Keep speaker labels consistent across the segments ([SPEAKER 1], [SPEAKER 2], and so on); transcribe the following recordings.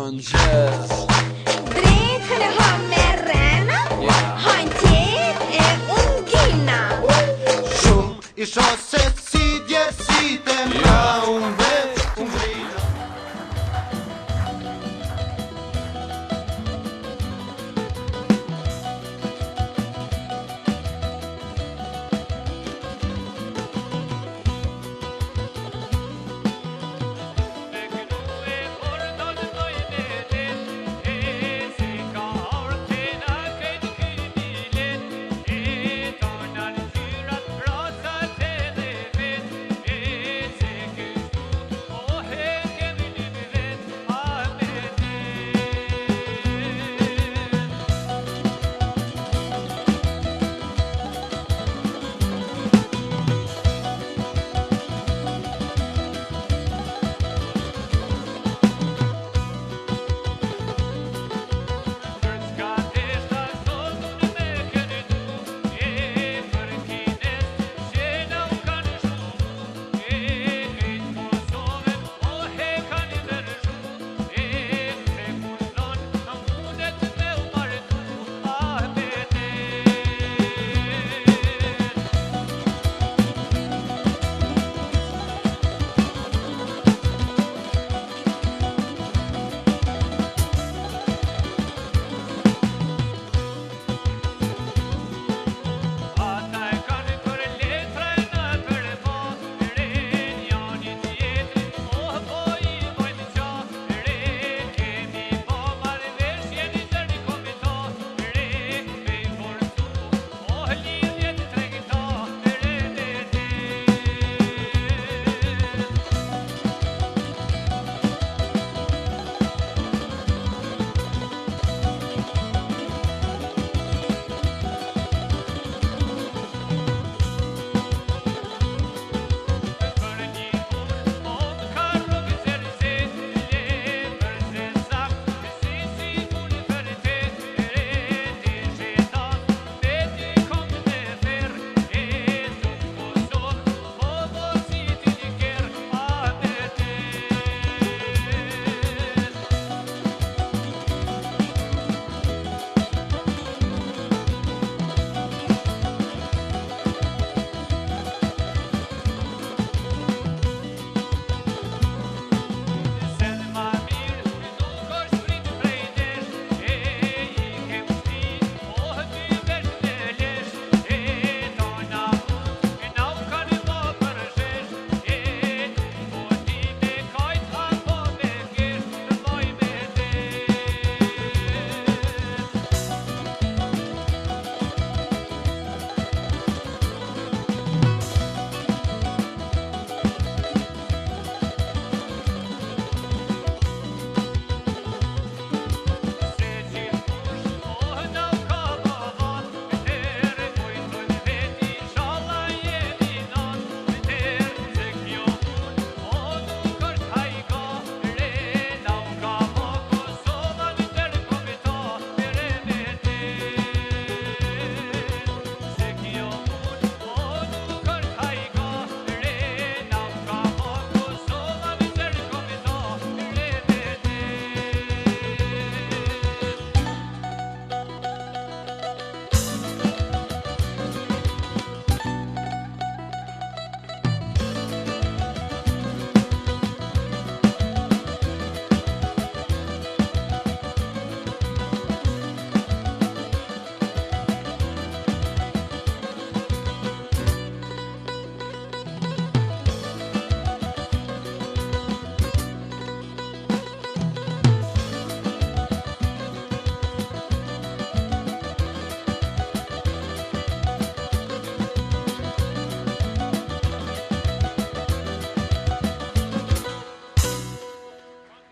[SPEAKER 1] mëngjes.
[SPEAKER 2] Dretën e hëm me rena, hajtjet e ungina.
[SPEAKER 3] Shumë isha se si djerësite mra unë veç ungrina.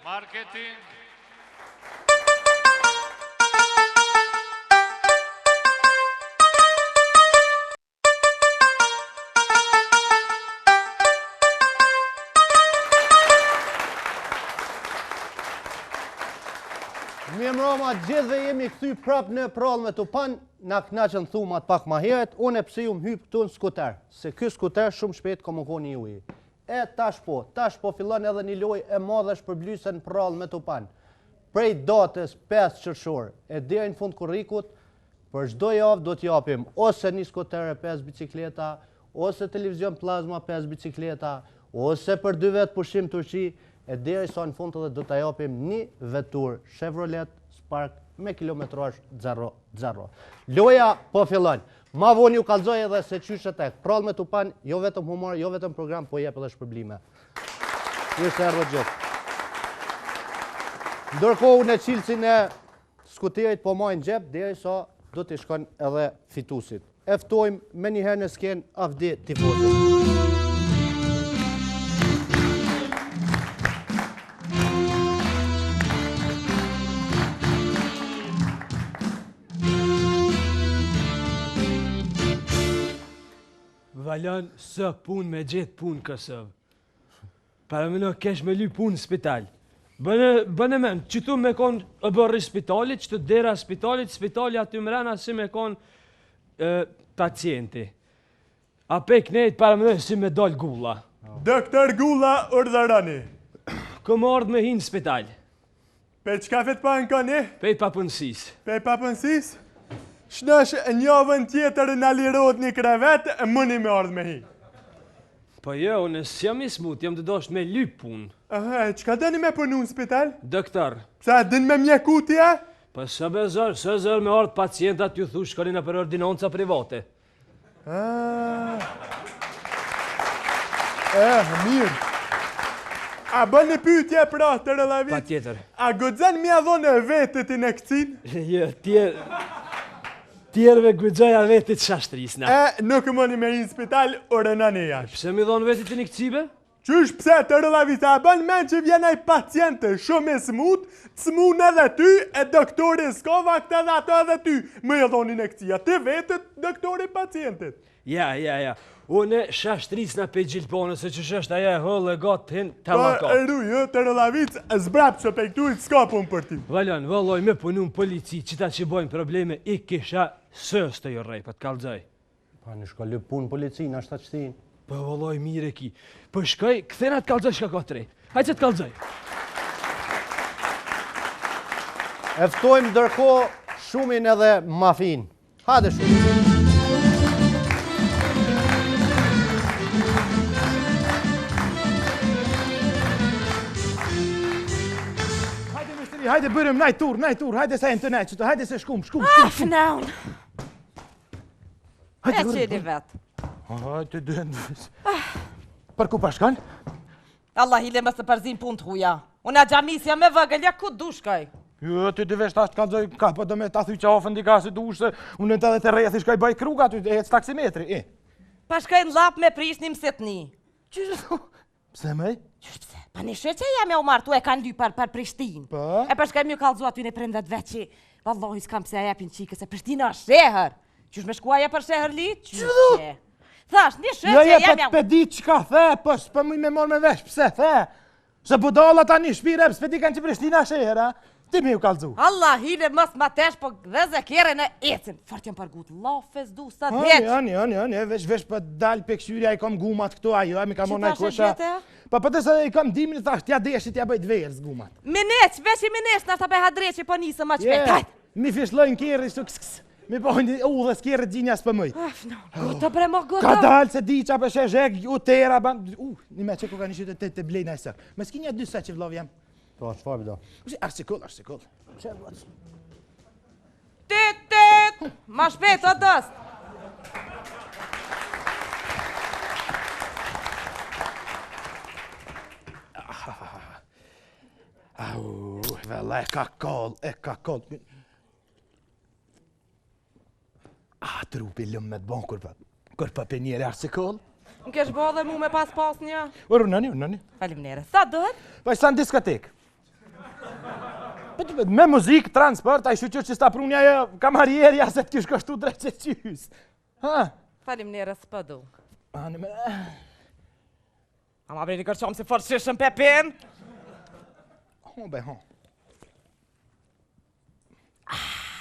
[SPEAKER 4] Marketing.
[SPEAKER 5] Mirë mbrëma, gjithë dhe jemi këthy prap në prallë me Tupan, na knaqën thumat pak ma heret, unë e pse ju më hyp këtu në skuter, se ky skuter shumë shpejt komunikoni ju i. E tash po fillon edhe një lojë e madhe shpërblysën prallë me Tupan. prej datës 5 qershor e deri në fund kurrikut, për çdo javë do t'japim ose një skuter 5 bicikleta, ose televizion plazma 5 bicikleta, ose për 2 vetë pushim Turqi, e derisa në fund edhe do t'a japim një vetur Chevrolet Spark me kilometrazh 0-0. Loja po fillon. Ma vonë ju kallëzoj edhe se qysh e tek. Prallë me Tupan, jo vetëm humor, jo vetëm program, po jep edhe shpërblime. Mirë se erdhët gjithë. Ndërkohë në cilësin e skuterit po majnë gjep, derisa do t'i shkon edhe fitusit. E ftojmë me njëherë në sken Avdi Tifosi.
[SPEAKER 1] Valan së pun me gjithë pun kësëv. Para më në kesh me ly pun në spital. Bëne men, që tu me kon e bërri spitalit, që të dera spitalit, spitali aty mrena si me kon pacienti. A pek nejt para më në si me dal gulla.
[SPEAKER 4] Doktor Gulla urdhëroni.
[SPEAKER 1] Këm ardhë me hinë spital.
[SPEAKER 4] Pe qka fet pa në koni?
[SPEAKER 1] Pej papënsis.
[SPEAKER 4] Pe papënsis? Shnash njavën tjetër në lirot një krevet, mëni me ardhë me hi.
[SPEAKER 1] Po jo, unë s'jam i smut, jam të dosht me ly pun.
[SPEAKER 4] Aha, qka dëni me punu në spital?
[SPEAKER 1] Doktor.
[SPEAKER 4] Sa dëni me mjekutja?
[SPEAKER 1] Po së bezër, së zër me ardhë pacientat ju thu shkonin për ordinonca private.
[SPEAKER 4] Mirë. A bën një pyetje pra të rëllavit?
[SPEAKER 1] Pa tjetër.
[SPEAKER 4] A gëdzën mja dhonë vetët i në këcin?
[SPEAKER 1] Jo, tjerëve gëgjoja vetit shashtrisna.
[SPEAKER 4] Nuk mëni me hinë spital, orënani jash.
[SPEAKER 1] Pse mi dhonë vetit të një këcibe?
[SPEAKER 4] Qysh pse të rëllavit, a bën men që vjenaj paciente shumë e smut, smun edhe ty, e doktori s'kova këtë dhe ato edhe ty, më e dhoni në këcia, të vetët doktori pacientit.
[SPEAKER 1] Ja. Une shashtrisna pe gjilponës, se që shështë aja e hëllë e gotë hin të mako.
[SPEAKER 4] Rujë, të rëllavit, zbrap që pe këturit s'ka pun për ti.
[SPEAKER 1] Valon, vëlloj me punu në polici, qita që bojnë probleme, i kisha sës të jo rej, pa të kalzaj.
[SPEAKER 5] Pa në shko lëp punë polici, në ashtë të qëtin.
[SPEAKER 1] Po vëlloj mire ki, po shkoj, këthena të kalzaj shka ka të rejt. Hajtë që të kalzaj.
[SPEAKER 5] Eftojmë ndërko shumin edhe mafin. Hade shumë.
[SPEAKER 6] Hajde bërëm, najt tur, hajde se e në të nejtë qëtë, hajde se shkum.
[SPEAKER 2] Fnaun. E qedi vetë.
[SPEAKER 6] Hajde dënë. Për ku pashkan?
[SPEAKER 7] Allah hile më së përzim pun të huja. Unë a gjamisja me vëgëlja ku dushkaj.
[SPEAKER 6] Jo, ty dy vesh ta të kalzoj ka, po do me ta thuj që ofën dika se dush se unë në të dhe të reja thishkaj baj kruga, ty e cë taksimetri,
[SPEAKER 7] Pashkaj në lap me prish një mësetni.
[SPEAKER 6] Qështë thu? Pse mëj?
[SPEAKER 7] Qështë pse? Pa në shërë që jam e u martu e kanë dy për Prishtin.
[SPEAKER 6] Pa?
[SPEAKER 7] E pashkaj mjë kalzu aty në prendet veqi. Vallohi s'kam pse a jepin qike se Prishtina është shehër. Qështë me shkuaja për shehër li? Qështë? Thash, një shërë që jam e u...
[SPEAKER 6] Pe di qka the, po s'pë mëj me morë me vesh, pse the? Se budalla ta një shpire, s'pe di kanë që Prishtina shehër, ti me ju kalzu.
[SPEAKER 7] Allah hile mës ma tesh, po dhe zekere në ecin. Fart jam pargut, lafes du sa dheq.
[SPEAKER 6] Ani, vesh për dal pe këshyria i kom gumat këtu ajo, mi ka mona i kosha.
[SPEAKER 7] Që ta
[SPEAKER 6] Pa për të se i kom dimin, thash, tja deshit, tja bëjt verës gumat.
[SPEAKER 7] Mineq, veç i mineq, nështë ta beha dreqi, po nisë ma qpet. Hajt!
[SPEAKER 6] Mi fishlojnë kjerë, ishtu kës, mi pojnë u dhe s'kjerë gjinja s'pë mëj.
[SPEAKER 7] Gota bre mo gota.
[SPEAKER 6] Ka dalë se di qa për shezhek, u tera, një me që ku ka një qytet të blejna e së. Me s'kinja dy se që vlov jam.
[SPEAKER 5] Po, shfar bido.
[SPEAKER 6] Arsikull.
[SPEAKER 7] Tit, ma shpet o dëst.
[SPEAKER 6] Vella, e ka koll. Trupi lëmë me të bon, kur pa për njeri arsikull.
[SPEAKER 7] Në kesh bo dhe mu me pas një.
[SPEAKER 6] Unani.
[SPEAKER 7] Falimnere. Sa dëhet?
[SPEAKER 6] Pa sa në diskotek. Me muzikë, transport, a i shuqër që sta prunja e kamarierja se të kish kështu drejt që qys.
[SPEAKER 7] Falimnere s'pëdu.
[SPEAKER 6] Ani me...
[SPEAKER 7] A ma brejni kërqom si fort shishëm pepin?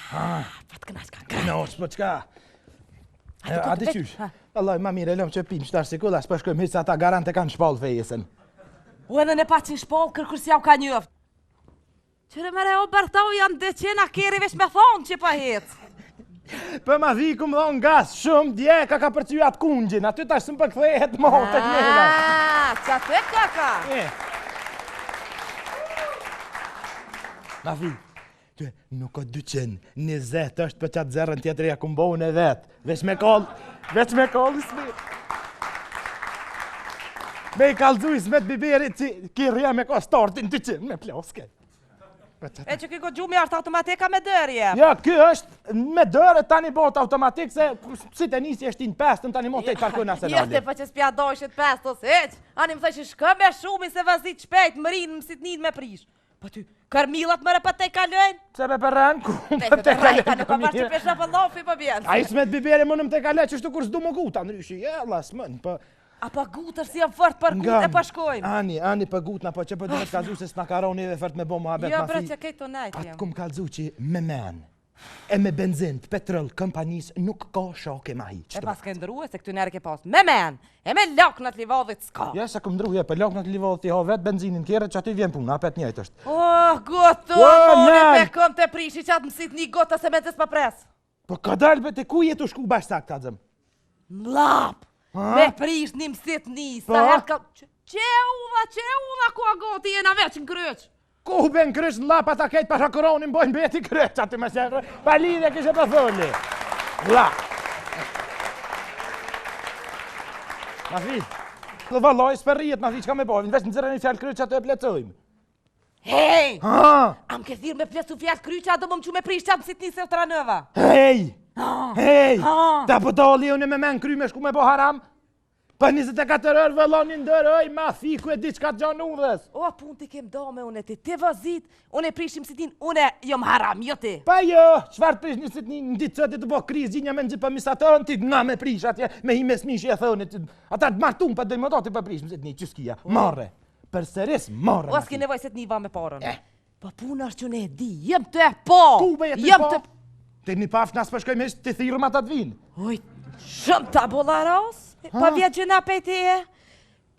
[SPEAKER 7] Fatë këna qka nga.
[SPEAKER 6] No, s'po qka. A di qysh? Allah, ma mire, lëmë që pim qëtar sikulla, s'po shkojmë hirë se ata garante kanë shpall fejesen.
[SPEAKER 7] U edhe në pa që shpall, kërkur si jau ka njëft. Qëre mere o Bartau janë 200 keri vesh me thonë që pa hetë.
[SPEAKER 6] Për ma vi ku më dhonë gas shumë, dje ka përcy atë kungjin, aty tash së më përkthehet mo të këmela.
[SPEAKER 7] Që atë e kaka?
[SPEAKER 6] Ma vi, nuk o 220 është për qatë zerën tjetër ja kumbohën e vetë, veç me koll ismi. Me i kalzu ismet biberit që kirja me ka startin 200 me ploske.
[SPEAKER 7] E që kiko gjumi është automatika me dërje.
[SPEAKER 6] Ja, kjo është me dërë tani bot automatik se si të nisi është në 5 tani mo të i parku nacionali.
[SPEAKER 7] Jeste për që s'pja dojshet 5 ose heq. Ani më thë që shkëm e shumë se vazit shpejt, më rinë më sit me prish. Po ty, kërmilat më repët te kalojnë?
[SPEAKER 6] Se me përren, ku
[SPEAKER 7] Te
[SPEAKER 6] më te kalojnë?
[SPEAKER 7] ka në përbash që pesha për lofi për bjenë.
[SPEAKER 6] A ismet biberi më në më te kalojnë që shtu kur s'du më guta, nryshi, jella s'mën, për...
[SPEAKER 7] A pa gutër si jam fort për gut e pa shkojmë.
[SPEAKER 6] Ani për gutna, po që për duhet kalzu se s'na karoni dhe fort me bo muhabet
[SPEAKER 7] Jo,
[SPEAKER 6] ma
[SPEAKER 7] bre
[SPEAKER 6] fi.
[SPEAKER 7] që kejtë të najtë
[SPEAKER 6] Atë
[SPEAKER 7] jam.
[SPEAKER 6] kum kalzu që me men, e me benzin, petrol, kompanis, nuk ka shoke ma hiq.
[SPEAKER 7] E pas ke ndru e se këtu njerë ke pas me men, e me laknat livadhit s'ka.
[SPEAKER 6] Ja, se kum ndruhje, për laknat livadhët i ha vetë benzinin kjere që aty vjen puna, apet njejt është.
[SPEAKER 7] Oh, goto,
[SPEAKER 6] Ua,
[SPEAKER 7] mone
[SPEAKER 6] nan!
[SPEAKER 7] pe kom të prishi që atë mësit një gota se me të s'pa pres.
[SPEAKER 6] Po ka dalë be te ku jetu shku bashkë ta këta zëm?
[SPEAKER 7] Mlap, me prish një mësit një, sa
[SPEAKER 6] Po?
[SPEAKER 7] herë ka... Që udha, ku a goti jena veç në kryq.
[SPEAKER 6] Ku ben krysh në lapa ta kejt pasha koronin bojnë beti kryq aty me se pa lidhe kishe për thulli. La. Ma fi, të valloj s'perrijet ma fi që ka me bojnë, veç në zërën i fjallë kryq aty e plecojmë.
[SPEAKER 7] Hej,
[SPEAKER 6] Ha!
[SPEAKER 7] am ke thirë me plesu fjallë kryqa, do më më që me prish që atë mësit një se u tranëva.
[SPEAKER 6] Hej! Hej!
[SPEAKER 7] Ha!
[SPEAKER 6] Ta po dali unë me men kry me shku me bo haram? Pa 24 orë vëllonin dërë, oj, ma fi ku e di qka të gjanë udhës.
[SPEAKER 7] O, pun ti kem do me une ti vazit, une prishim si tin, une jom haram, jo ti.
[SPEAKER 6] Pa jo, qfar prish njësit një ditë qëti të bo kriz, gjinja me në gjithë për misatën, ti na me prish atje, me hi me smishi e thënit, ata të martum për dëjmë të për prish, mësit një qyskia, marre, për seris, marre.
[SPEAKER 7] O, s'ki nevoj se t'ni va me parën.
[SPEAKER 6] Eh.
[SPEAKER 7] Po pun është që ne e di, jem të e po.
[SPEAKER 6] Ku be jetë
[SPEAKER 7] Jem
[SPEAKER 6] po?
[SPEAKER 7] të...
[SPEAKER 6] Te një paf nas përshkoj me të thirëm ata të vinë.
[SPEAKER 7] Oj, shumë të bolaros, pa vja gjëna pejti e.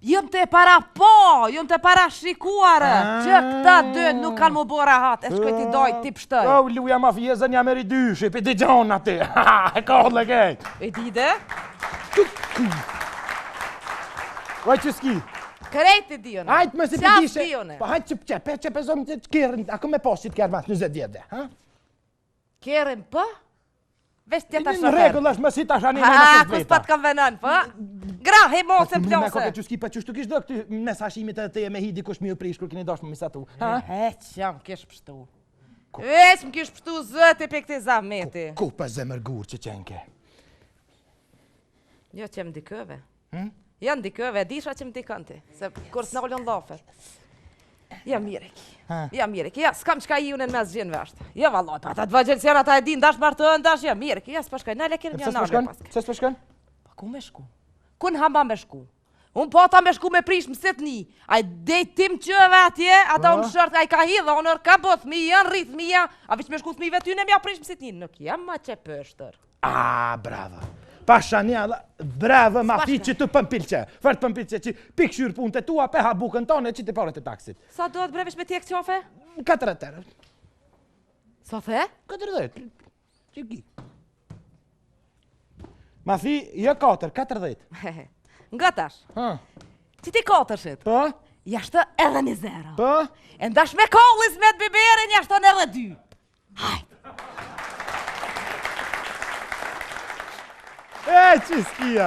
[SPEAKER 7] Jem të para po, jem të para shikuare, që këta dy nuk kanë mu bora hat, e shkoj t'i doj, t'i pështoj.
[SPEAKER 6] O, luja ma fjezën jam eri dyshi, për di gjonë ati, e kodle kejt.
[SPEAKER 7] E di dhe?
[SPEAKER 6] Oj, që s'ki,
[SPEAKER 7] Krejt i dione.
[SPEAKER 6] hajtë me si
[SPEAKER 7] Qas
[SPEAKER 6] përdishe,
[SPEAKER 7] dione.
[SPEAKER 6] po hajtë që pezom të kërën, ako me posit kërë mas 20 vjetë, ha?
[SPEAKER 7] Kerim për? Vesh tjeta
[SPEAKER 6] Në
[SPEAKER 7] shofer.
[SPEAKER 6] regull është më si tash anime në
[SPEAKER 7] Ha,
[SPEAKER 6] këtë
[SPEAKER 7] kus
[SPEAKER 6] veta.
[SPEAKER 7] pat kam venan, për? Grahe mo se
[SPEAKER 6] Me
[SPEAKER 7] plose.
[SPEAKER 6] koke që s'ki pa qështu kish do këty mesashimit e te me hidi kush mi u prish kur kini dosh më misatu. Ha?
[SPEAKER 7] Heq, jam kish pështu. Vesh më kish pështu zëti pe këti zameti.
[SPEAKER 6] Ku pa zemër gur që qenke?
[SPEAKER 7] Jo që më dikëve. Janë dikëve, disha që më dikënti. Se kur s'na ullon lafet. Ja mirek. Ja mirek. Ja, s'kam qka i unë në mes gjenë veshtë. Ja valloj, pa ata të vëgjelësian ata e din, dash martën, dash, ja mirek. Ja, s'pashkaj, nale kërë
[SPEAKER 6] Pse
[SPEAKER 7] një nale
[SPEAKER 6] s'pëshkën?
[SPEAKER 7] paske.
[SPEAKER 6] Pse s'pëshkën?
[SPEAKER 7] Pa ku me shku? Ku në hamba me shku? Unë po ata me shku me prish mësit një. A i dej tim qëve atje, ata unë shërt, a i ka hidha, unë ka po thmi janë, rrit thmi janë, a vish me shku thmive ty në mja prish mësit një. Nuk jam ma që pështër.
[SPEAKER 6] Ah, brava. Pasha njala, brava ma fi që të pëmpilqe. Fërë pëmpilqe që pik shyrë punë të tua, peha bukën tonë e që të parët e taksit.
[SPEAKER 7] Sa do të brevesh me tjek qofe?
[SPEAKER 6] 40.
[SPEAKER 7] Sa the?
[SPEAKER 6] 40. Që ki. Ma fi, jo 4, 40.
[SPEAKER 7] Nga tash,
[SPEAKER 6] Ha?
[SPEAKER 7] që ti katërshit?
[SPEAKER 6] Po?
[SPEAKER 7] Jashtë edhe një zero.
[SPEAKER 6] Po?
[SPEAKER 7] E ndash me kollis me të biberin, jashtë edhe 2. Hajt.
[SPEAKER 6] E, që s'kia?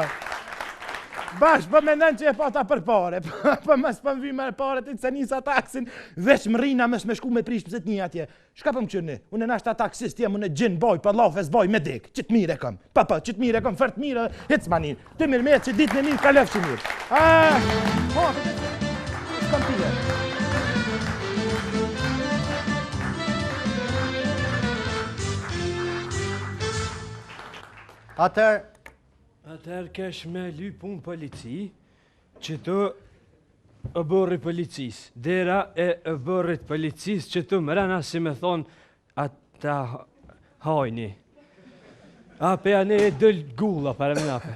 [SPEAKER 6] Bash, po mendon që e pata për pare, po mas po vi me pare të se nisa taksin, veç më rina mes me shku me prish pëset një atje. Shka po më qërni? Unë e nashta taksist, jem unë e gjin boj, pa lafes boj me dik, që të mire kom. Pa, që të mire kom, fërt mire, hec manin. Të mirë me që ditë në mirë, ka lef që mirë. Po, s'kam tije.
[SPEAKER 1] Atëherë kesh me ly pun polici, që të e bërri policis. Dera e bërrit policis që të mrena si me thonë ata hajni. Ape janë e dëll gulla para me nape.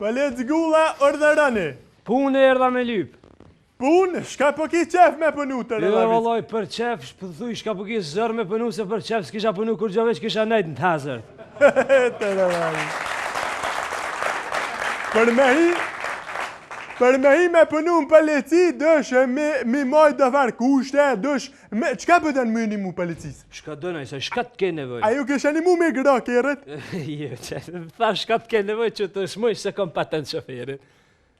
[SPEAKER 4] Palec gulla ordërani.
[SPEAKER 1] Punë e erdha me lyp.
[SPEAKER 4] punë, shka po ki qef me punu të
[SPEAKER 1] Jo,
[SPEAKER 4] Relavit?
[SPEAKER 1] vallaj, për qef, pëthuj, shka po kisë zërë me punu se për qef s'kisha punu kur gjove që kisha nejtë në të hazër.
[SPEAKER 4] Të Relavit. Për me hi me punu në polici, dësh mi maj të farë kushte, dësh, qka pëtën mëni mu policisë?
[SPEAKER 1] Shka dënaj, se shka të ke nevoj?
[SPEAKER 4] A ju kisha një mu me gra kërët?
[SPEAKER 1] Jo, që, tha shka të ke nevoj që të shmoj se kom patent shoferit.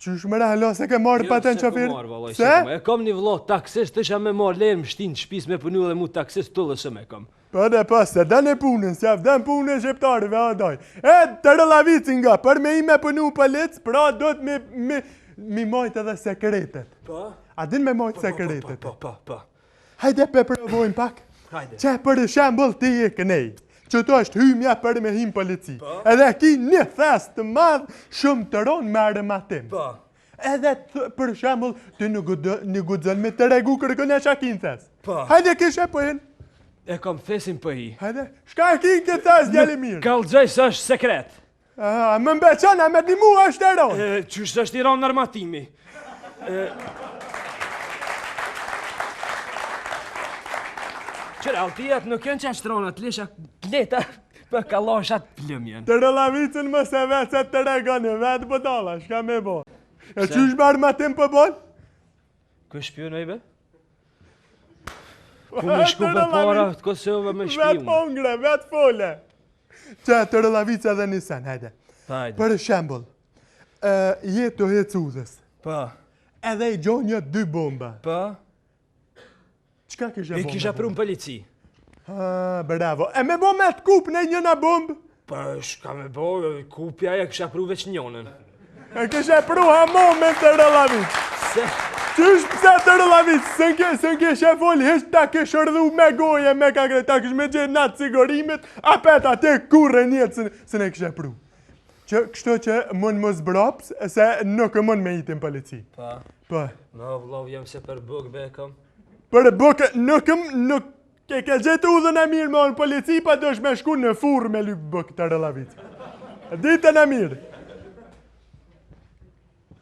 [SPEAKER 4] Qysh më rahlo se ke marrë patent qoferit?
[SPEAKER 1] Se? E kom një vlo taksist, të isha me marrë lejnë më shtinë shpis me punu dhe mu taksist të lësë me kom.
[SPEAKER 4] Po dhe pas, se dënë punën, se dënë punën shqiptarëve, adaj. E, të Relavicin nga, për me i me punu polic, pra do të mi majtë edhe sekretet.
[SPEAKER 1] Po?
[SPEAKER 4] A din me majtë sekretet?
[SPEAKER 1] Po.
[SPEAKER 4] Hajde pe provojnë pak.
[SPEAKER 1] Hajde.
[SPEAKER 4] Që për shembull ti e kënej, që të është hymja për me him polici. Edhe ki një thes të madh shumë të ronë me arëmatim.
[SPEAKER 1] Po.
[SPEAKER 4] Edhe për shembull ti në gudzën me të regu kërkën e shakin thes.
[SPEAKER 1] Po.
[SPEAKER 4] Hajde kishe pëhin.
[SPEAKER 1] E kom thesin për hi.
[SPEAKER 4] Hajde, shka e ki këtë thes djali mirë.
[SPEAKER 1] Kallëgjaj së është sekret.
[SPEAKER 4] Më mbeqana me dimu është e ronë.
[SPEAKER 1] Qështë është i ronë armatimi? Qërë, altijat nuk janë që ashtë ronë, të lesha kleta për kaloshat plëmjen.
[SPEAKER 4] Të Relavicin më se vetë se të regani, vetë bëtala, shka me bo. E qysh me armatim për bon?
[SPEAKER 1] Kë shpionoj be? Ku me shku për para të Kosovë me
[SPEAKER 4] Vetë
[SPEAKER 1] shpion?
[SPEAKER 4] pongre, vetë fole. Që të Relavic edhe një sen, hajde.
[SPEAKER 1] Hajde.
[SPEAKER 4] Për shembull, jetë të hecuzës,
[SPEAKER 1] Pa,
[SPEAKER 4] edhe i gjon një 2 bomba.
[SPEAKER 1] pa,
[SPEAKER 4] Qka kishe
[SPEAKER 1] e
[SPEAKER 4] bomba?
[SPEAKER 1] kisha pru në polici.
[SPEAKER 4] Bravo. E me bo me të kup në njëna bombë?
[SPEAKER 1] Pa, shka me bo, kupja e kisha pru veç njonën.
[SPEAKER 4] E kishe pru hamomen të Relavic.
[SPEAKER 1] Se,
[SPEAKER 4] Qysh pëse të Relavic, së n'kishe fol, hish ta kish rdhu me goje, me kakre, ta kish me gjenë natë sigorimit, apet atë kurre njëtë së ne kishe pru. Që kështu që mund më zbraps, se nuk mund me hitin polici.
[SPEAKER 1] pa,
[SPEAKER 4] Po,
[SPEAKER 1] no vlov jem se për buk be kom.
[SPEAKER 4] për bukë, nuk e ke gjetë udhën e mirë me në polici, pa dësh me shku në furë me lypë bukë të Relavic. Ditën e mirë.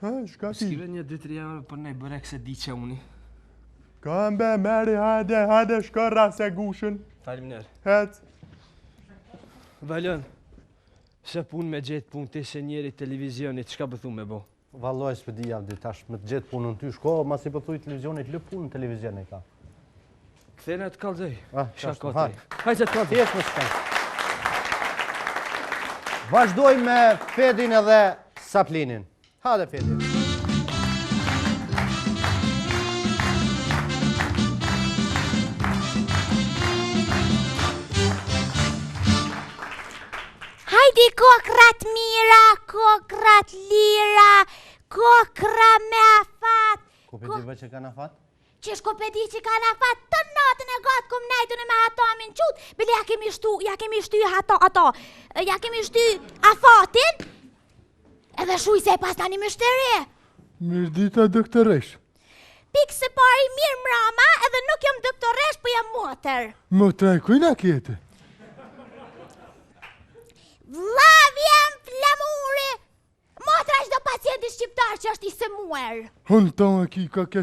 [SPEAKER 4] Ha, shka ti?
[SPEAKER 1] Skive një 2-3 euro për nej bërek se di që uni.
[SPEAKER 4] Ka mbe, meri, hajde, shka rase gushën.
[SPEAKER 1] Falimner.
[SPEAKER 4] Hec.
[SPEAKER 1] Valon, se pun me gjetë pun të se njeri televizionit, qka pëthu me bo?
[SPEAKER 5] Valloj s'pe di javdi, tash me të gjetë punën ty, shko, mas i pëthuj televizionit, lë punë televizionit ka.
[SPEAKER 1] Këthena të kallëzoj. Qa
[SPEAKER 5] qashtu,
[SPEAKER 1] kote? Hajde të kallëzoj.
[SPEAKER 5] Thjesht më s'ka. Vazhdoj me Fedin edhe Saplinin. Hade Fedin.
[SPEAKER 8] Hajdi kokrat mira, kokrat lira, kokra me afat.
[SPEAKER 5] Ku pe di që kanë afat?
[SPEAKER 8] Qesh ko pedi që kanë afat të natën e gatë kum najtën e me hato amin qut. Bile ja kemi shty afatin. Edhe shuj se pas tani më shtere.
[SPEAKER 4] Mirë dita doktoresh.
[SPEAKER 8] Pikë se pari mirë mrama edhe nuk jam doktoresh për jam motër.
[SPEAKER 4] Motra e kujna kjete?
[SPEAKER 8] Vlav jam flamuri. Motra është do pacienti shqiptar që është i sëmuar.
[SPEAKER 4] Unë tonë ki ka ke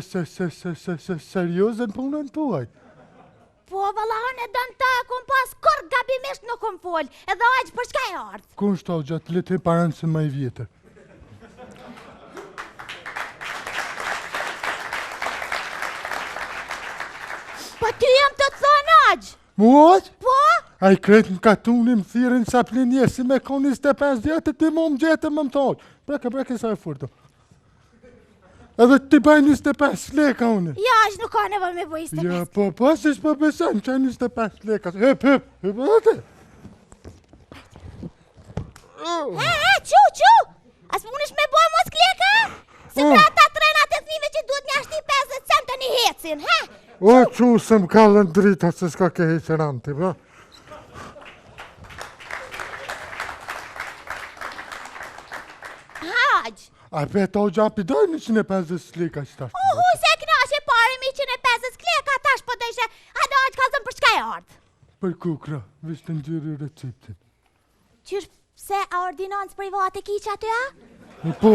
[SPEAKER 4] seriozen punën tuaj.
[SPEAKER 8] Po, valla, unë e dënë ta kum pas kur gabimisht nuk kum fol. Edhe aqë për shka e ardhë.
[SPEAKER 4] Ku është ta gjatë letë e paranë se ma i vjetër?
[SPEAKER 8] Po ty jam të thonë aqë.
[SPEAKER 4] Muaq?
[SPEAKER 8] Po?
[SPEAKER 4] A i kretë në katunin më thirin sa plinjesi me kon 25 vjetë ti mu më gjetë më thonë. Breke sa e furto. Edhe ti baj 25 leka une.
[SPEAKER 8] Ja, aqë nuk ka nevoj me boj 25.
[SPEAKER 4] Ja, po, si s'po besan që 25 leka. Hyp, atë.
[SPEAKER 8] Qu, as mundesh me boj mos kleka? Se pra ta trenat e thmive që duhet një ashti 50 cent të një hecin, he?
[SPEAKER 4] O, që se më kallën drita se s'ka ke heqeranti, bra.
[SPEAKER 8] Haqë.
[SPEAKER 4] A pe o gjapi doj 150 leka që tash.
[SPEAKER 8] Se knashe pari mi 150 kleka, tash po të ishe, hajde aqë kalzëm për shka e ardhë.
[SPEAKER 4] Për kukra, vishtë në gjyri receptin.
[SPEAKER 8] Qysh pse a ordinancë private ki që aty a?
[SPEAKER 4] Po.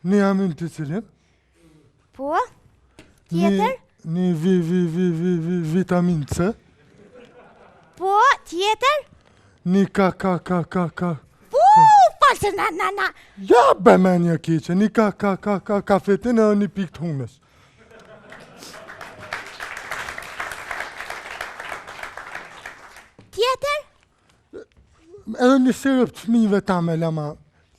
[SPEAKER 9] Një amin të cilin?
[SPEAKER 8] Po? Tjetër?
[SPEAKER 9] Një vitamin C?
[SPEAKER 8] Po? Tjetër?
[SPEAKER 9] Një ka.
[SPEAKER 8] False, na.
[SPEAKER 9] Ja, bëmenja keqe, një ka kafetin edhe një pikë të humës.
[SPEAKER 8] Tjetër?
[SPEAKER 9] Edhe një sirup të fëmijëve ta me lama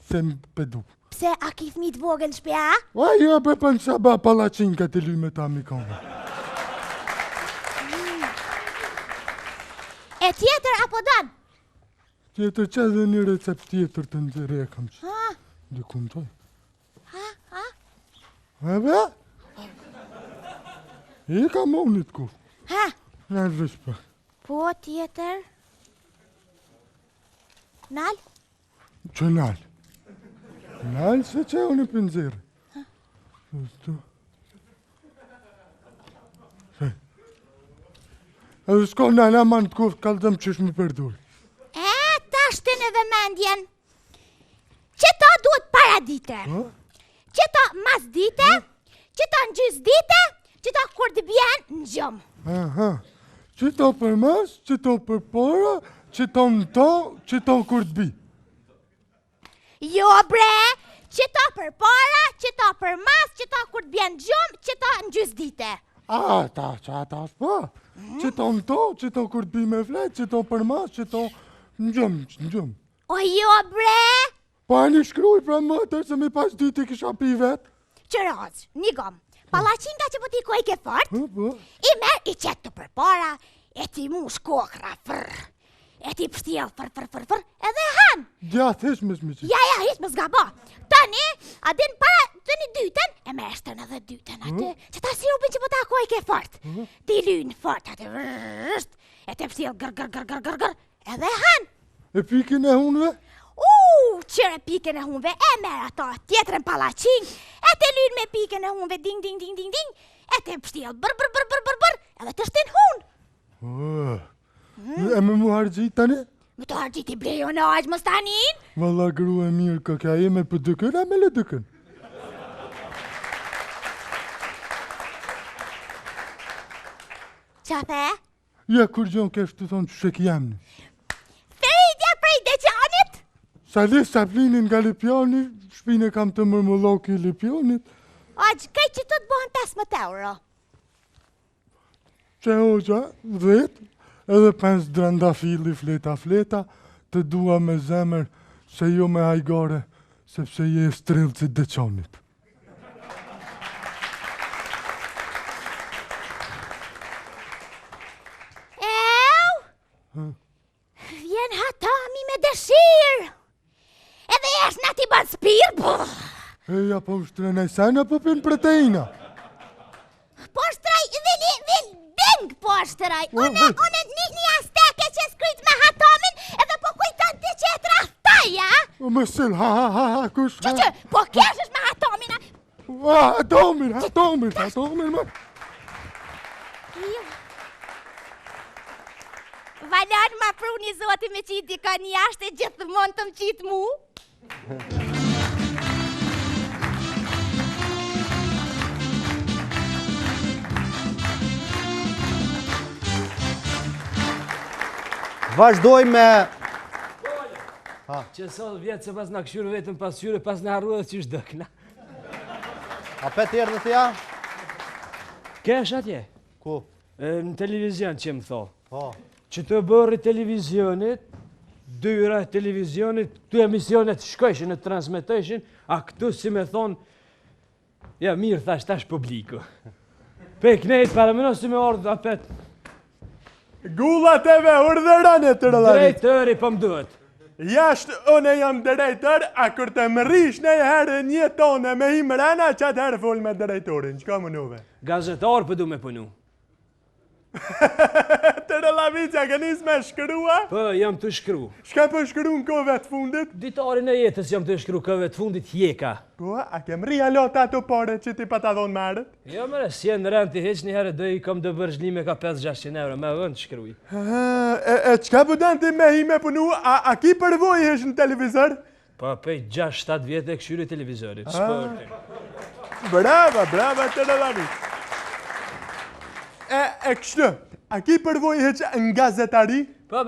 [SPEAKER 9] se më pedu.
[SPEAKER 8] Pse, a ki fëmi të vogël në shpia?
[SPEAKER 9] A, jo, për për në shaba palacin ka të luj me ta mikove.
[SPEAKER 8] E tjetër apo dan?
[SPEAKER 9] Tjetër që edhe një recept tjetër të nëzire e kam që. Dë kumëtoj.
[SPEAKER 8] Ha?
[SPEAKER 9] E be? I ka monit ku.
[SPEAKER 8] Ha?
[SPEAKER 9] Në rëshpa.
[SPEAKER 8] Po, tjetër? Nal?
[SPEAKER 9] Që nal? Nal se që e unë i pënzirë. Edhe s'ko nal aman të kufë kaldëm qësh më përdurë.
[SPEAKER 8] Ta shtë në vëmendjen. Qëto duhet para dite. Qëto mas dite. Qëto në gjys dite. Qëto kur të bjen në gjumë.
[SPEAKER 9] Aha. Qëto për mas, qëto për para, qëto në to, qëto kur të bi.
[SPEAKER 8] Jo bre, qëto për para, qëto për mas, qëto kur të bjen në gjumë, qëto në gjys dite.
[SPEAKER 9] Ta s'pa. Qëto në to, qëto kur të bi me flet, qëto për mas, qëto në gjumë.
[SPEAKER 8] O jo bre.
[SPEAKER 9] Pa një shkruj pra më tërë se mi pas diti kisha pi vetë.
[SPEAKER 8] Qërëz, një gomë. Palacin që po t'i koj ke fort,
[SPEAKER 9] Po.
[SPEAKER 8] I merë i qetë të përpara, e ti mu shkokra fërr, e ti pështjel fërr, edhe han.
[SPEAKER 9] Gjatë hish më shmi që.
[SPEAKER 8] Ja, hish më zgabo. Tani, a din para të një dyten, e me eshtën edhe dyten aty, që ta sirupin që po t'a koj ke fort. Ti lynë fort aty, e ti pështjel gër, edhe han.
[SPEAKER 9] E pikin e hunve?
[SPEAKER 8] Qire piken e hunve, e merë ato tjetërën palacin, e te lynë me piken e hunve, ding, e te pështjel bër, edhe të shtin hun.
[SPEAKER 9] E me mu hargjit tani?
[SPEAKER 8] Me të hargjit i blejo në aqë më stanin?
[SPEAKER 9] Valla gru e mirë ka kja e me për dëkën, a me le dëkën?
[SPEAKER 8] Qa the?
[SPEAKER 9] Ja, kur gjon kesh të thonë që shek jemni.
[SPEAKER 8] Feridja prej deqanit?
[SPEAKER 9] Sa le saplinin nga Lipjani, shpine kam të mërmulloki i Lipjanit.
[SPEAKER 8] Aqë, kaj që të të bëhen 15 euro.
[SPEAKER 9] Që hoqa, 10, edhe 5 drandafili fleta, të dua me zemër se jo me hajgare, sepse je strelci deqanit.
[SPEAKER 8] Vjen hatami me dëshirë. Edhe jesh në ti ban spirë.
[SPEAKER 9] Eja, po shtrenaj sana po pin proteina.
[SPEAKER 8] Po shtraj, ding po shtraj. Une një asteke që skryt me hatamin, edhe po kujton ti që e trahtaja.
[SPEAKER 9] O më sëll, ha, kush?
[SPEAKER 8] Që, po keshesh me hatamin,
[SPEAKER 9] Hatomin, më.
[SPEAKER 8] Valar ma pruni zoti me qiti ka një ashte gjithmonë të më qitë mu.
[SPEAKER 5] Vazhdoj me...
[SPEAKER 1] Që sot vjetë se pas në këshyrë vetëm pasqyre, pas në harruedhe që shdëkna.
[SPEAKER 5] A pe tjerë në tja?
[SPEAKER 1] Kesh atje?
[SPEAKER 5] Ku?
[SPEAKER 1] Në televizion që më tho.
[SPEAKER 5] Po.
[SPEAKER 1] Që të bërë televizionit, dyra televizionit, këtu emisionet shkojshin e transmitojshin, a këtu si me thonë, ja mirë tash publiku. Pe knejt parameno si me ordë apet.
[SPEAKER 4] Gulla teve urdhërane të rëllavit.
[SPEAKER 1] Drejtëri po më duhet.
[SPEAKER 4] Jashtë une jam drejtër, a kur të më rish në herë një tonë me himrena, që atë herë full me drejtorin, që ka më nuve?
[SPEAKER 1] Gazetar për du me punu.
[SPEAKER 4] Të rëllavit që kënis me shkrua?
[SPEAKER 1] Po, jam të shkru.
[SPEAKER 4] Shka për shkru në kove të fundit?
[SPEAKER 1] Ditarin e jetës jam të shkru kove të fundit jeka.
[SPEAKER 4] Po, a kem ria lota ato pare që ti pa ta dhonë marët?
[SPEAKER 1] Jo mëre, si e në rënd të heq një herë do i kom dë bërgjlime ka 5-600 euro, me vënd shkruj.
[SPEAKER 4] E qka pëdan ti me hi me punu, a ki përvoj hesh në televizor?
[SPEAKER 1] Pa pej 6-7 vjetë e këshyri televizorit, sportin.
[SPEAKER 4] Brava të rëllani. E kështë, a ki përvoj heq në gazetari?
[SPEAKER 1] Pa.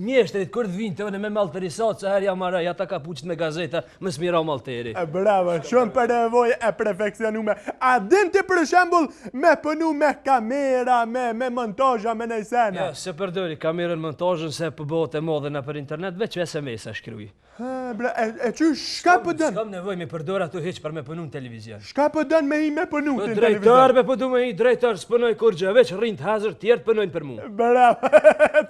[SPEAKER 1] Mjeshtrit, kur të vinë të vëne me malterisat, se her jam araj, ata ka puqit me gazeta, më smira malteri.
[SPEAKER 4] Bravo, shumë përvoj e perfekcionume. A din të për shembull me pënu me kamera, me montajja, me nejsena?
[SPEAKER 1] Ja, se përdori kamerën montajën, se përbot e modhena për internet, veç SMS-a shkruj.
[SPEAKER 4] E që shka për dënë?
[SPEAKER 1] S'kam nevoj me përdor ato heq për me pënu në televizion.
[SPEAKER 4] Shka për dënë me i me pënu të televizion?
[SPEAKER 1] Drejtar me pëdu me i, drejtar s'pënoj kur gjë, veç rrinë të hazër, tjertë pënojnë për mu.
[SPEAKER 4] Bravo,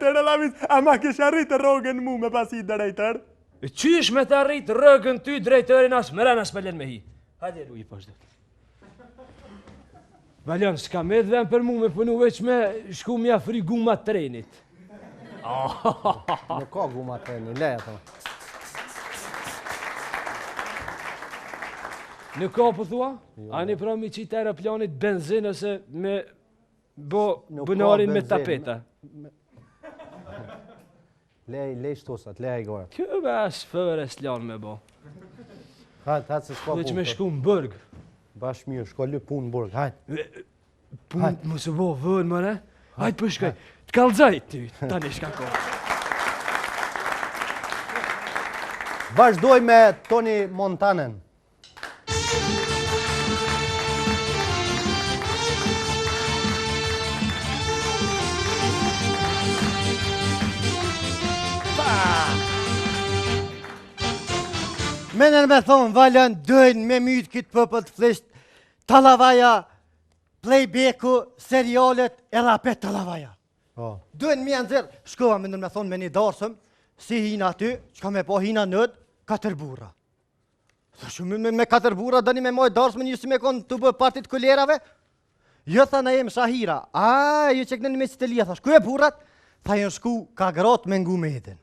[SPEAKER 4] të rëllavis, ama kisha rritë rogën mu me pasi drejtar?
[SPEAKER 1] Qysh me të rritë rogën ty, drejtarin as mëran as pëllen me hi. Hajde, lu i pashtë. Valjan, s'ka me dhe për mu me pënu, veç me shku mja fri guma trenit.
[SPEAKER 5] Nuk ka guma treni, le ato.
[SPEAKER 1] Nuk ka po thua? Ani pra mi qitë aeroplanit benzinë ose me bo bënarin me tapeta.
[SPEAKER 5] Lej shtosat, lej gore.
[SPEAKER 1] Kjo be as fëre s'lan me bo.
[SPEAKER 5] Hajt se s'ka
[SPEAKER 1] Dhe që
[SPEAKER 5] punë.
[SPEAKER 1] me shku në bërg.
[SPEAKER 5] Bash mirë, shko lë punë në burg, hajt.
[SPEAKER 1] Punë më se bo vën mëre. Hajt për shkaj. T'kallëzaj ty, tani shka ko.
[SPEAKER 5] Vazhdoj me Tony Montanen. Mener me thonë, Valjan, dojnë me mytë këtë pëpët flisht, talavaja, playbacku, serialet, e rapet talavaja. Dojnë mi anëzirë, shkova me me thonë me një darsëm, si hina aty, qka me po hina nëd, 4 burra. Shumë me 4 burra, dëni me mojë darsëm, një si me konë të bë partit kullerave? Jo, tha na jem Shahira, ju që kënë në mesit e lija, tha, shku e burrat? Tha jënë shku, ka gratë me ngu me edin.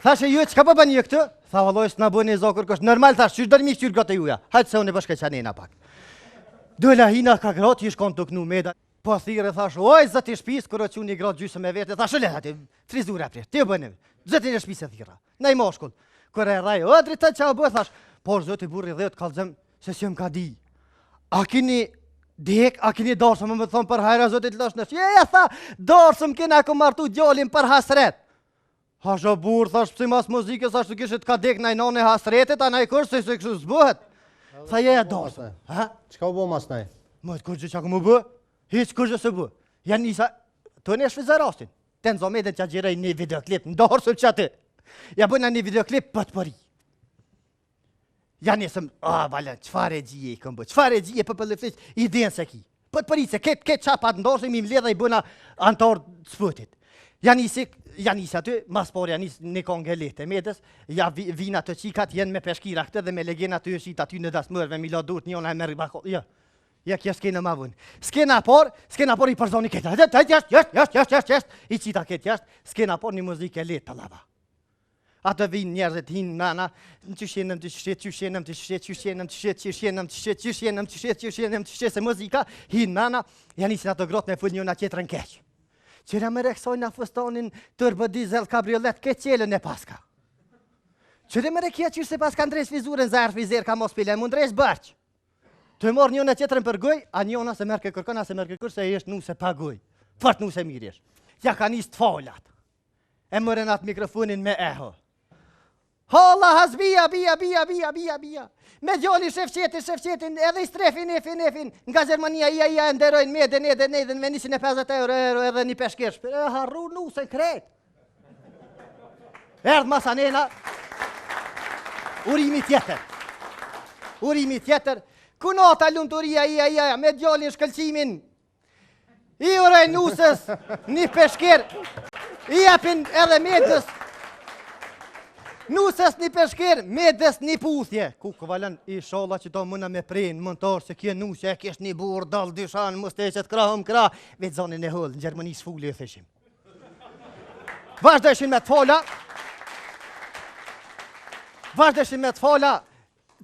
[SPEAKER 5] Thashe ju e qka përbë një këtë? Tha valloj s'na bëni e zokur kështë. Normal thash, qysh dërmi qyrë gratë e juja. Hajtë se unë e bëshke qanena pak. Dola hina ka gratë, jish konë të kënu meda. Po thire thash, oj, zëti shpis, kërë që unë i gratë gjysë me vete. Thash, le, hati, frizura pre, ti e bëni. Zëti në shpis e thira. Nej moshkull. Kërë e raj, o, drita qa o bëj, thash. Por zëti burri dhe të kalzëm, se si më ka di. A kini dek, a kini darsëm, më thonë për hajra zotit lash nësh. Tha, darsëm kina ku martu gjallin për hasret. Hasha burë, thash, pësi mas muzike, thash, të kishit ka dek najnone hasretit, a naj kërë, se kështu zbëhet. Tha, darsëm. Qka u bo mas nej? Më të kërgjë që ku më bë? Hiq kërgjë se bë. Janë nisa, të në shvizar rastin. Të në zomedin që gjirej një videoklip, në darsëm që aty. Ja bëna një videoklip për të përi. Ja njësëm, Valjan, qfar e gjije i këmë bë, qfar e gjije për pëllëflis, i denë se ki. Për të përi, se ketë qapat ndorësim, i mledha i bëna antarë të spëtit. Ja njësi aty, mas por ja njësi një kongelet e medës, ja vina të qikat jenë me peshkira këtë dhe me legena të jëshit aty në dasmërve, me lodurt njona e me ribako, ja kja s'kena ma vënë. S'kena por i përzoni këtë, jashtë, i qita këtë jashtë, s'kena por një muzike letë të lava. Atë vinë njerëzit hinë nana, qyshenëm të shqet, se muzika hinë nana, janë nisin ato grotë me full njëna qetërën keqë. Qëra me reksojnë a fëstonin tërbë dizel kabriolet ke qelën e paska. Qëre me rekia qyrë se paska ndres vizurën zarë vizer ka mos pile, mund ndres bërqë. Të morë njëna qetërën për goj, a njëna se merke kërkon, a se merke kërë se eshtë nuse pa goj. Fërt nuse mirjesh. Ja ka njës të folat. E mërën atë mikrofonin me eho. Holla hasbia, bia. Me gjoli shefqetin, edhe i strefin, efin. Nga Gjermania, ia nderojnë medën, me 150 euro edhe një peshkesh. Harru nusën kret. Erdë masanena. Urimi tjetër. Kunata lumëturia, ia, me gjoli shkëllqimin. I urejnë nusës, një peshker. I apin edhe medës. Nusës një peshker, medës një puthje. Ku Valjan, i sholla që do mëna me prejnë, mëntarë se kje nusë, e kesh një burë, dalë dyshanë, mësteqet krahëm kra, vetë zonin e hëllë, në Gjermani s'fulli e theshim. Vazhdeshin me t'fola,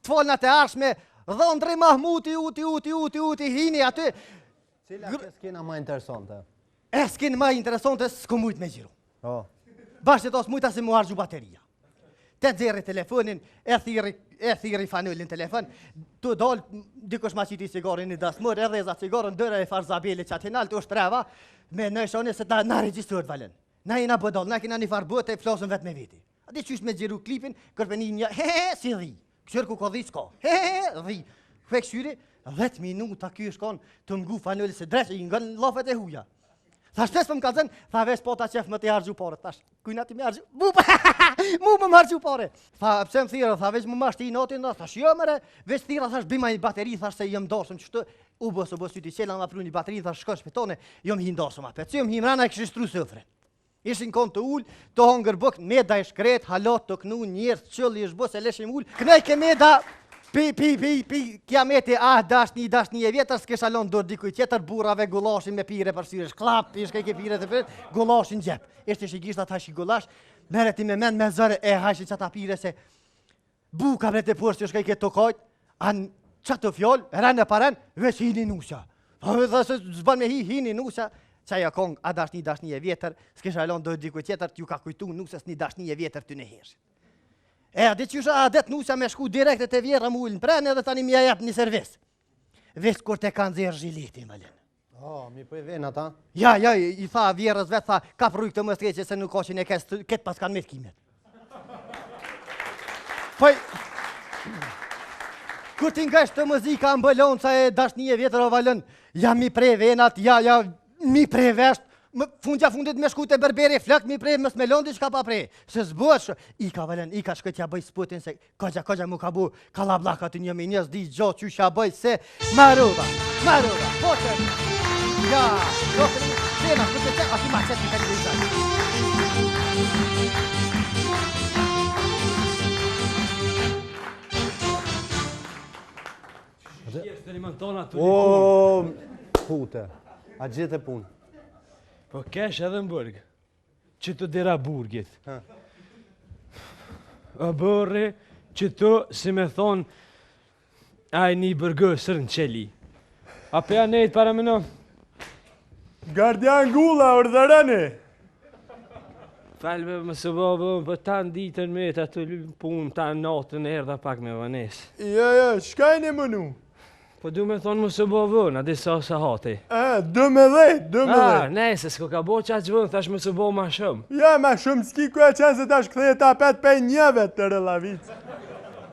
[SPEAKER 5] t'folnat e arshme, dhëndri Mahmuti, uti, hini aty. Cila kësë kena ma interesante?
[SPEAKER 10] E s'kin ma interesante s'ko mujt me gjiru.
[SPEAKER 5] Po.
[SPEAKER 10] Bashkë të osë mujta se mu hargju bateria. Te dzeri telefonin, e thiri fanulin telefon, tu dol, dikush ma qiti cigarin një dasmur, e reza cigarin, dëre e farzabili që atinal, të është treva, me në shoni se na registruat valen. Na jena bëdol, na kina një farbët e flosën vetë me veti. A di qysh me gjiru klipin, kërpeni një, si dhi, këshër ku kodhi s'ka, dhi. Kve këshyri, 10 minuta kjo shkon të mgu fanulli se dreqe, i ngën lofet e huja. Thash pes për më kalëzën, tha vesh po ta qef më të hargju pare. Thash, kujna ti me hargju, mu më hargju pare. Tha, pse më thira, tha veç më mashti i notin, thash, jo mëre, veç thira, thash, bima një bateri, thash se jëm dorësëm qështë, u bësë qyti qela nga pru një bateri, thash, shko shpetone, jëm hi ndorësëm apet. Që jëm hi mrana e këshistru sëfre. Ishin kon të ullë, të hongër bëk, meda i shkret, halot të knu, njërë, qëllë i shbës e leshim ullë, kënej ke meda, kiameti, dashni e vjetër, s'ke shalon dërë dikuj tjetër, burave gulashin me pire për syresh, klap, ishke ke pire të për, gulashin gjep. Ishte që gjishtë atë hashi gulash, mere ti me men me zërë e hashi që ata pire se buka vre të përës që ishke ke të kajt, anë që të fjoll, rene paren, veç hini nusha. Dhe se zban me hini nusha, qaja kong, a dashni e vjetër, s'ke shalon dërë dikuj tjetër, t'ju ka kujtu nusës një dashni e vjetër të në hershit. E, a ditë qysha, a det nusja me shku direkte të vjera mu ullën prene edhe tani mja jep një servis. Vesh kur te kanë zirë zhiliti, më lënë.
[SPEAKER 5] Mi po i ven ata?
[SPEAKER 10] Ja, i tha vjerës vetë, tha, ka pruj këtë më streqe se nuk oshin e ketë pas kanë me t'kimet. Poj, kur ti nga shtë muzika ambulonca e dashni e vjetër o valën, ja mi prej venat, ja, mi prej vesht, fundit me shku të berberi, flak mi prej, mës me londi që ka pa prej. Se zbësh, i ka velen, i ka shkët ja bëj sputin se kogja mu ka bu kalablaka të një minjes, di gjo që ja bëj se marova, poqër, ja, doktor, sena, këtë që, ati ma qëtë në televizor.
[SPEAKER 5] O, pute, a gjithë e punë.
[SPEAKER 1] Po kesh edhe në burg, që të dira burgit. O bërri, që të, si me thonë, aj një burgësër në qeli. A pe anejt para më në?
[SPEAKER 4] Gardian Gulla, urdhërani.
[SPEAKER 1] Falbe më së bobë, për tanë ditën me të atë punë, tanë natën erdha pak me vanes.
[SPEAKER 4] Jo, shkajnë e mënu.
[SPEAKER 1] Po du me thonë më së bobë, në disa sa hati.
[SPEAKER 4] 12.
[SPEAKER 1] Nese, s'ko ka bo qa që vënë, thash më së bobë ma shumë.
[SPEAKER 4] Ja, ma shumë, s'ki ku e qenë se tash këthej tapet për njëve të rëllavic.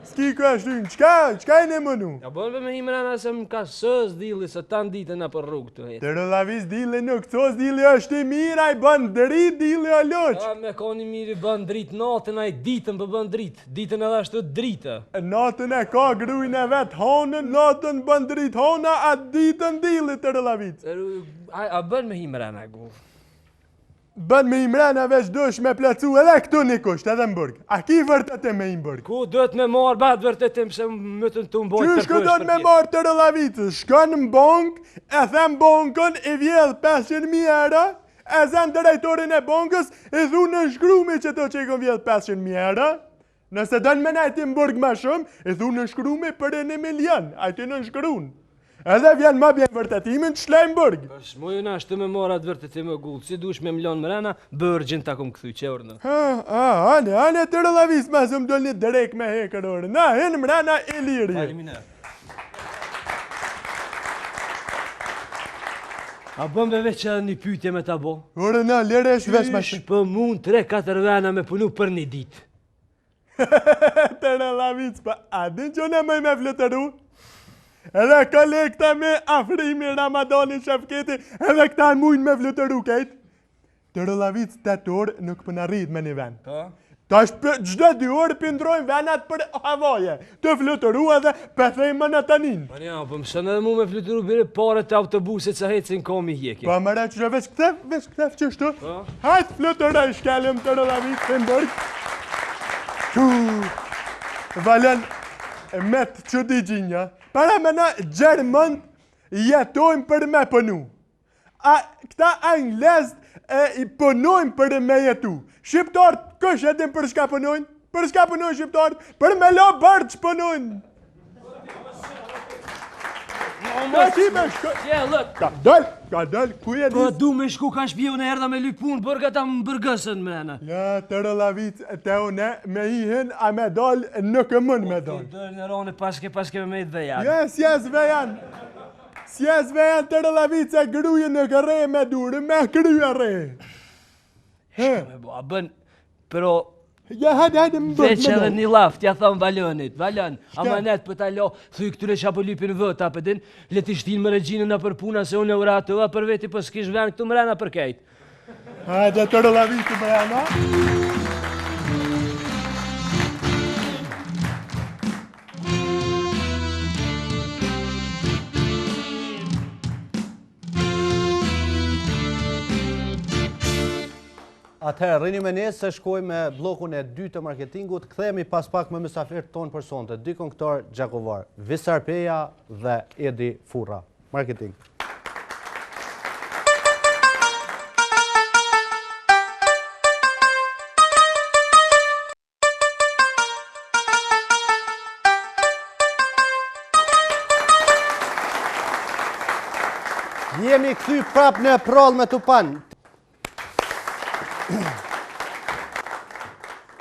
[SPEAKER 4] S'ki ku e shtynë, qka e në mënu?
[SPEAKER 1] Ja bërbe me imrana se më ka sës dili, se tanë ditën në për rrugë të jetë.
[SPEAKER 4] Të rëllavic dili nuk, tos dili është i mira, i bën drit, dili o loq.
[SPEAKER 1] Ja, me koni miri bën drit natën, a i ditën për bën drit, ditën edhe ashtu dritë.
[SPEAKER 4] Natën e ka grujnë e vetë honën, natën bën drit hona, a ditën dili të rëllavic.
[SPEAKER 1] A bën me imrana gu.
[SPEAKER 4] Bën me imrana veç dush me plecu edhe këtu një kusht, edhe në burg. A ki vërtet e me im burg?
[SPEAKER 1] Ku duhet me marë batë vërtetim se më të në mbojt për
[SPEAKER 4] Qysh ku duhet me marë të rëllavicës? Shkon në bank, e them bankën, i vjedh 500.000 euro, e zën drejtorin e bankës, i thu në shkrumi që të që i kon vjedh 500.000 euro. Nëse dënë me najti në burg ma shumë, i thu në shkrumi për 1 milion, ajti në shkrun. Edhe vjen ma bjen vërtetimin të shlejmë burg.
[SPEAKER 1] Shmuju na shtë me mora të vërtetim e gullë, si dush me milion mrena, bërgjën ta kom këthy që orënë.
[SPEAKER 4] Ane të rëllavis ma së më do një drek me hekër orë. Na, hinë mrena e liri.
[SPEAKER 1] Faliminer. A bëmbe veç edhe një pytje me ta bo?
[SPEAKER 4] Orë na, lere është veç ma
[SPEAKER 1] Qysh për mund 3-4 vena me punu për një dit?
[SPEAKER 4] Të rëllavis pa, adin që në mëj me flëtëru? Edhe kolekta me afrimi Ramadani Shafketi, edhe këta mujnë me flutëru kejt. Të rëllavic 8 orë nuk përna rrit me një ven. Ta është gjdo 2 orë pëndrojnë venat për havaje, të flutëru edhe pëthej më në tanin.
[SPEAKER 1] Pa një, për mësën edhe mu me flutëru bire pare të autobusit sa hecin komi hjeki.
[SPEAKER 4] Pa më re që veç këtef qështu. Hajtë flutërej shkellim të rëllavic të ndërg. Valen, me të që di gjinja. Para me na Gjermën jetojnë për me pënu. A këta anglezët i pënojnë për me jetu. Shqiptarët kësh edhin për shka pënojnë? Për shka pënojnë shqiptarët? Për me lo bërë që pënojnë. Ka ti me shku...
[SPEAKER 1] Ja, lëk.
[SPEAKER 4] Ka dal, ku e
[SPEAKER 1] Po
[SPEAKER 4] di?
[SPEAKER 1] du me shku ka shpiju në erdha me lyp punë, bërga ta më bërgësën mrena.
[SPEAKER 4] Ja, të rëllavit të une, me hihen, a me dal, nuk e mën me dal.
[SPEAKER 1] Dërë në rone paske me i dheja.
[SPEAKER 4] Ja, s'jes vejan. S'jes vejan të rëllavit se gruje në kërre me durë, me kryja re.
[SPEAKER 1] Me bo, a bën, pero...
[SPEAKER 4] Ja, hajde më bërë
[SPEAKER 1] Veç edhe një laft, ja thonë Valonit, Valon, amanet për ta lo, thuj këtyre qa po lypin vëta, për din, le t'i shtin më regjinën për puna se unë e uratova për veti, për s'kish ven këtu mrena për kejt.
[SPEAKER 4] Hajde të rëllavit të mrena.
[SPEAKER 5] Atëherë, rrini me nesë se shkoj me blokun e 2 të marketingut, kthehemi pas pak me mysafirët tonë për sonte, 2 këngëtar gjakovar, Visar Peja dhe Edi Furra. Marketing. Jemi kthy prap në prall me Tupan.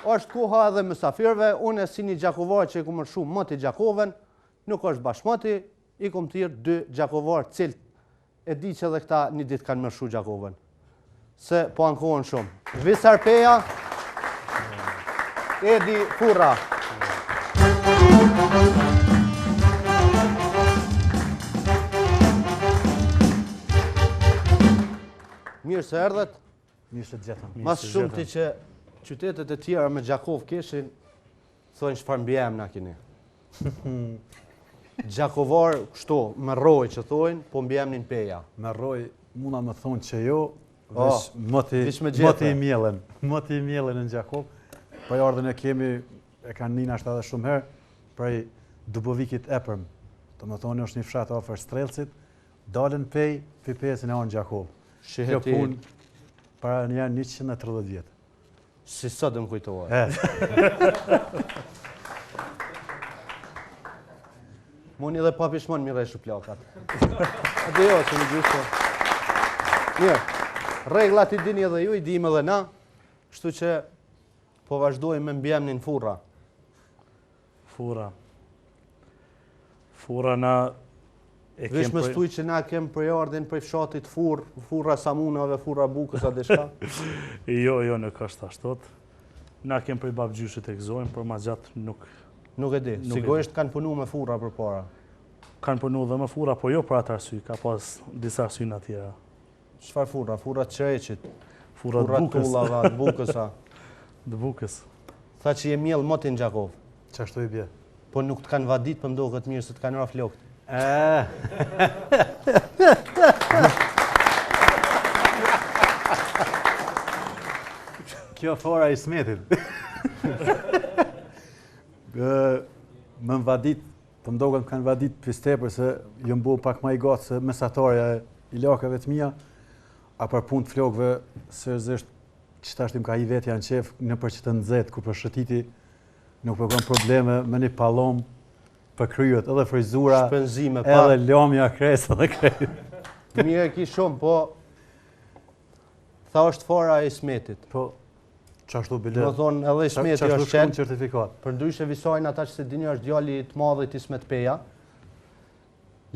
[SPEAKER 5] Është koha edhe mysafirëve, unë si një gjakovar që i ku mërshu Moti Gjakoven, nuk është bashmoti, i kom tirë 2 gjakovar cilët e di që edhe këta një ditë kanë mërshu Gjakoven. Se po ankohen shumë. Visar Peja, Edi Furra. Mirë se erdhët.
[SPEAKER 11] Mirë se të gjetëm.
[SPEAKER 5] Mas shumë ti që qytetet e tjera me Gjakov kishin, thonë çfarë mbjem na keni. Gjakovar, kështu, me roj që thonë, po mbjemnin Peja.
[SPEAKER 11] Me roj, muna me thonë që jo,
[SPEAKER 5] Oh,
[SPEAKER 11] veç moti i mjellen. Moti i mjellen në Gjakov. Prej ardhën e kemi, e kanë nina ashtë edhe shumë herë, prej Dubovikit Epërm. Të më thonë është një fshat afër Strelcit, dalën Pej, pipesin e onë Gjakov. Kjo punë, para një janë 130 vjetë.
[SPEAKER 5] Si sot dhe më kujtohet. Moni dhe papishmon mi reshu plakat. Ade jo, që në gjyshtë. Mirë, reglat i dini edhe ju, i dim edhe na, kështu që po vazhdojmë me mbjemnin Furra.
[SPEAKER 12] Furra na e
[SPEAKER 5] Vesh me stuj që na kem përjardin për fshatit Furra Samunave, Furra Bukës, a deshka?
[SPEAKER 12] Jo, nuk është ashtot. Na kem për i babë gjyshit e këzojmë, për ma gjatë nuk...
[SPEAKER 5] Nuk e di, sigurisht kanë punu me Furra për para.
[SPEAKER 12] Kanë punu dhe me Furra, po jo për atë arsy, ka pas disa arsy në tjera.
[SPEAKER 5] Çfarë Furra? Furra të Qereqit?
[SPEAKER 12] Furra të Bukës.
[SPEAKER 5] Tullava, të Bukësa?
[SPEAKER 12] Të Bukës.
[SPEAKER 5] Tha që je mjell Motin Gjakov.
[SPEAKER 11] Qashtu i bje?
[SPEAKER 5] Po nuk të kanë vadit për mdo këtë mirë se të kanë raf lokët.
[SPEAKER 11] Kjo fora i smetit. Më vadit, të mdogën kanë vadit pistepër se jëmë bu pak ma i gatë se mesatarja i lakëve të mija, a për punë të flokëve, seriozisht që tashtim ka i vetë janë qef në për që të nëzet, ku për shëtiti nuk përkon probleme me një palom për kryet, edhe frizura,
[SPEAKER 5] shpenzime,
[SPEAKER 11] edhe lomja, kresë edhe krejt.
[SPEAKER 5] Mirë ki shumë, po tha është fora i smetit.
[SPEAKER 11] Po, qashtu bile.
[SPEAKER 5] Më thonë edhe i smeti është qenë.
[SPEAKER 11] Certifikat.
[SPEAKER 5] Për ndryshe visojnë ata që se dini është djali të madhët i Smet Peja,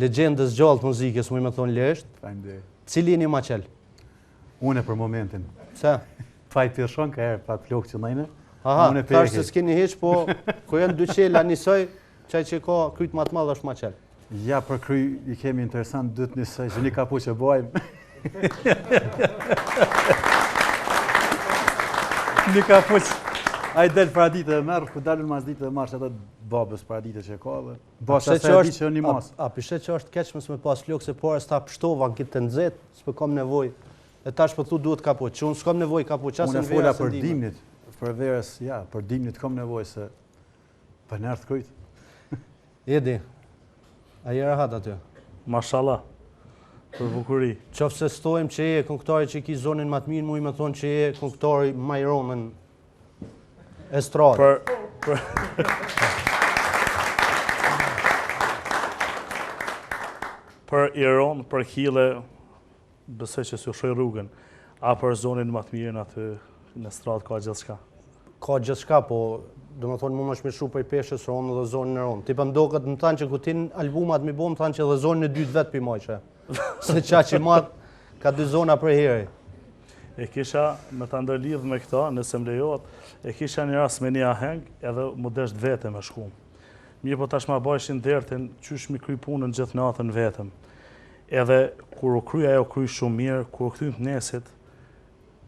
[SPEAKER 5] legjendës gjallë të muzikës, mu i me thonë lesht. Cili një maqel?
[SPEAKER 11] Une për momentin.
[SPEAKER 5] Se?
[SPEAKER 11] Pa i pirshon ka herë, pa flokë që nëjne.
[SPEAKER 5] Aha, thash se s'keni heq, po ku janë dy qela njësoj, qaj që ka kryt ma të madhë është maqel.
[SPEAKER 11] Ja, për kry i kemi interesant dytë njësoj, që një kapu që bojmë. Një kapuq, a i delë para ditë dhe merë, ku dalën mas ditë dhe marë që atë babës para ditë që ka dhe basë asë e di që një masë.
[SPEAKER 5] A pishet që është keq mësë me pas flokë se pare s'ta pështova në kitë të nëzet, s'pe kom nevoj. E tash për thu duhet kapuq, që unë s'kom nevoj kapuq, asë në vera së
[SPEAKER 11] për dimnit, për verës, ja, për dimnit kom nevoj se për nërë të kryt.
[SPEAKER 5] Edi, a je rahat aty?
[SPEAKER 12] Mashallah. Për bukuri.
[SPEAKER 5] Qofë se stojmë që je këngëtari që ki zonin më të mirë, mu i me thonë që je këngëtari majronën estradë.
[SPEAKER 12] Për Iron, për Hile, besoj që s'u shoj rrugën. A për zonin më të mirën aty në stradë ka gjithçka.
[SPEAKER 5] Ka gjithçka, po do më thonë më shmishu për i peshës ronë dhe zonin e ronë. Ti për mdoket më thanë që kutin albumat mi bom, thanë që dhe zonin e dytë vetë për i mojqe. Se qa që madhë ka 2 zona për heri.
[SPEAKER 12] E kisha, me të ndërlidh me këta, nëse më lejohet, e kisha një ras me një aheng edhe më desht vete me shku. Mirë po tash ma bajshin dertin, qysh mi kry punën gjithë natën vetëm. Edhe kur u kry ajo kry shumë mirë, kur u këthym të nesit,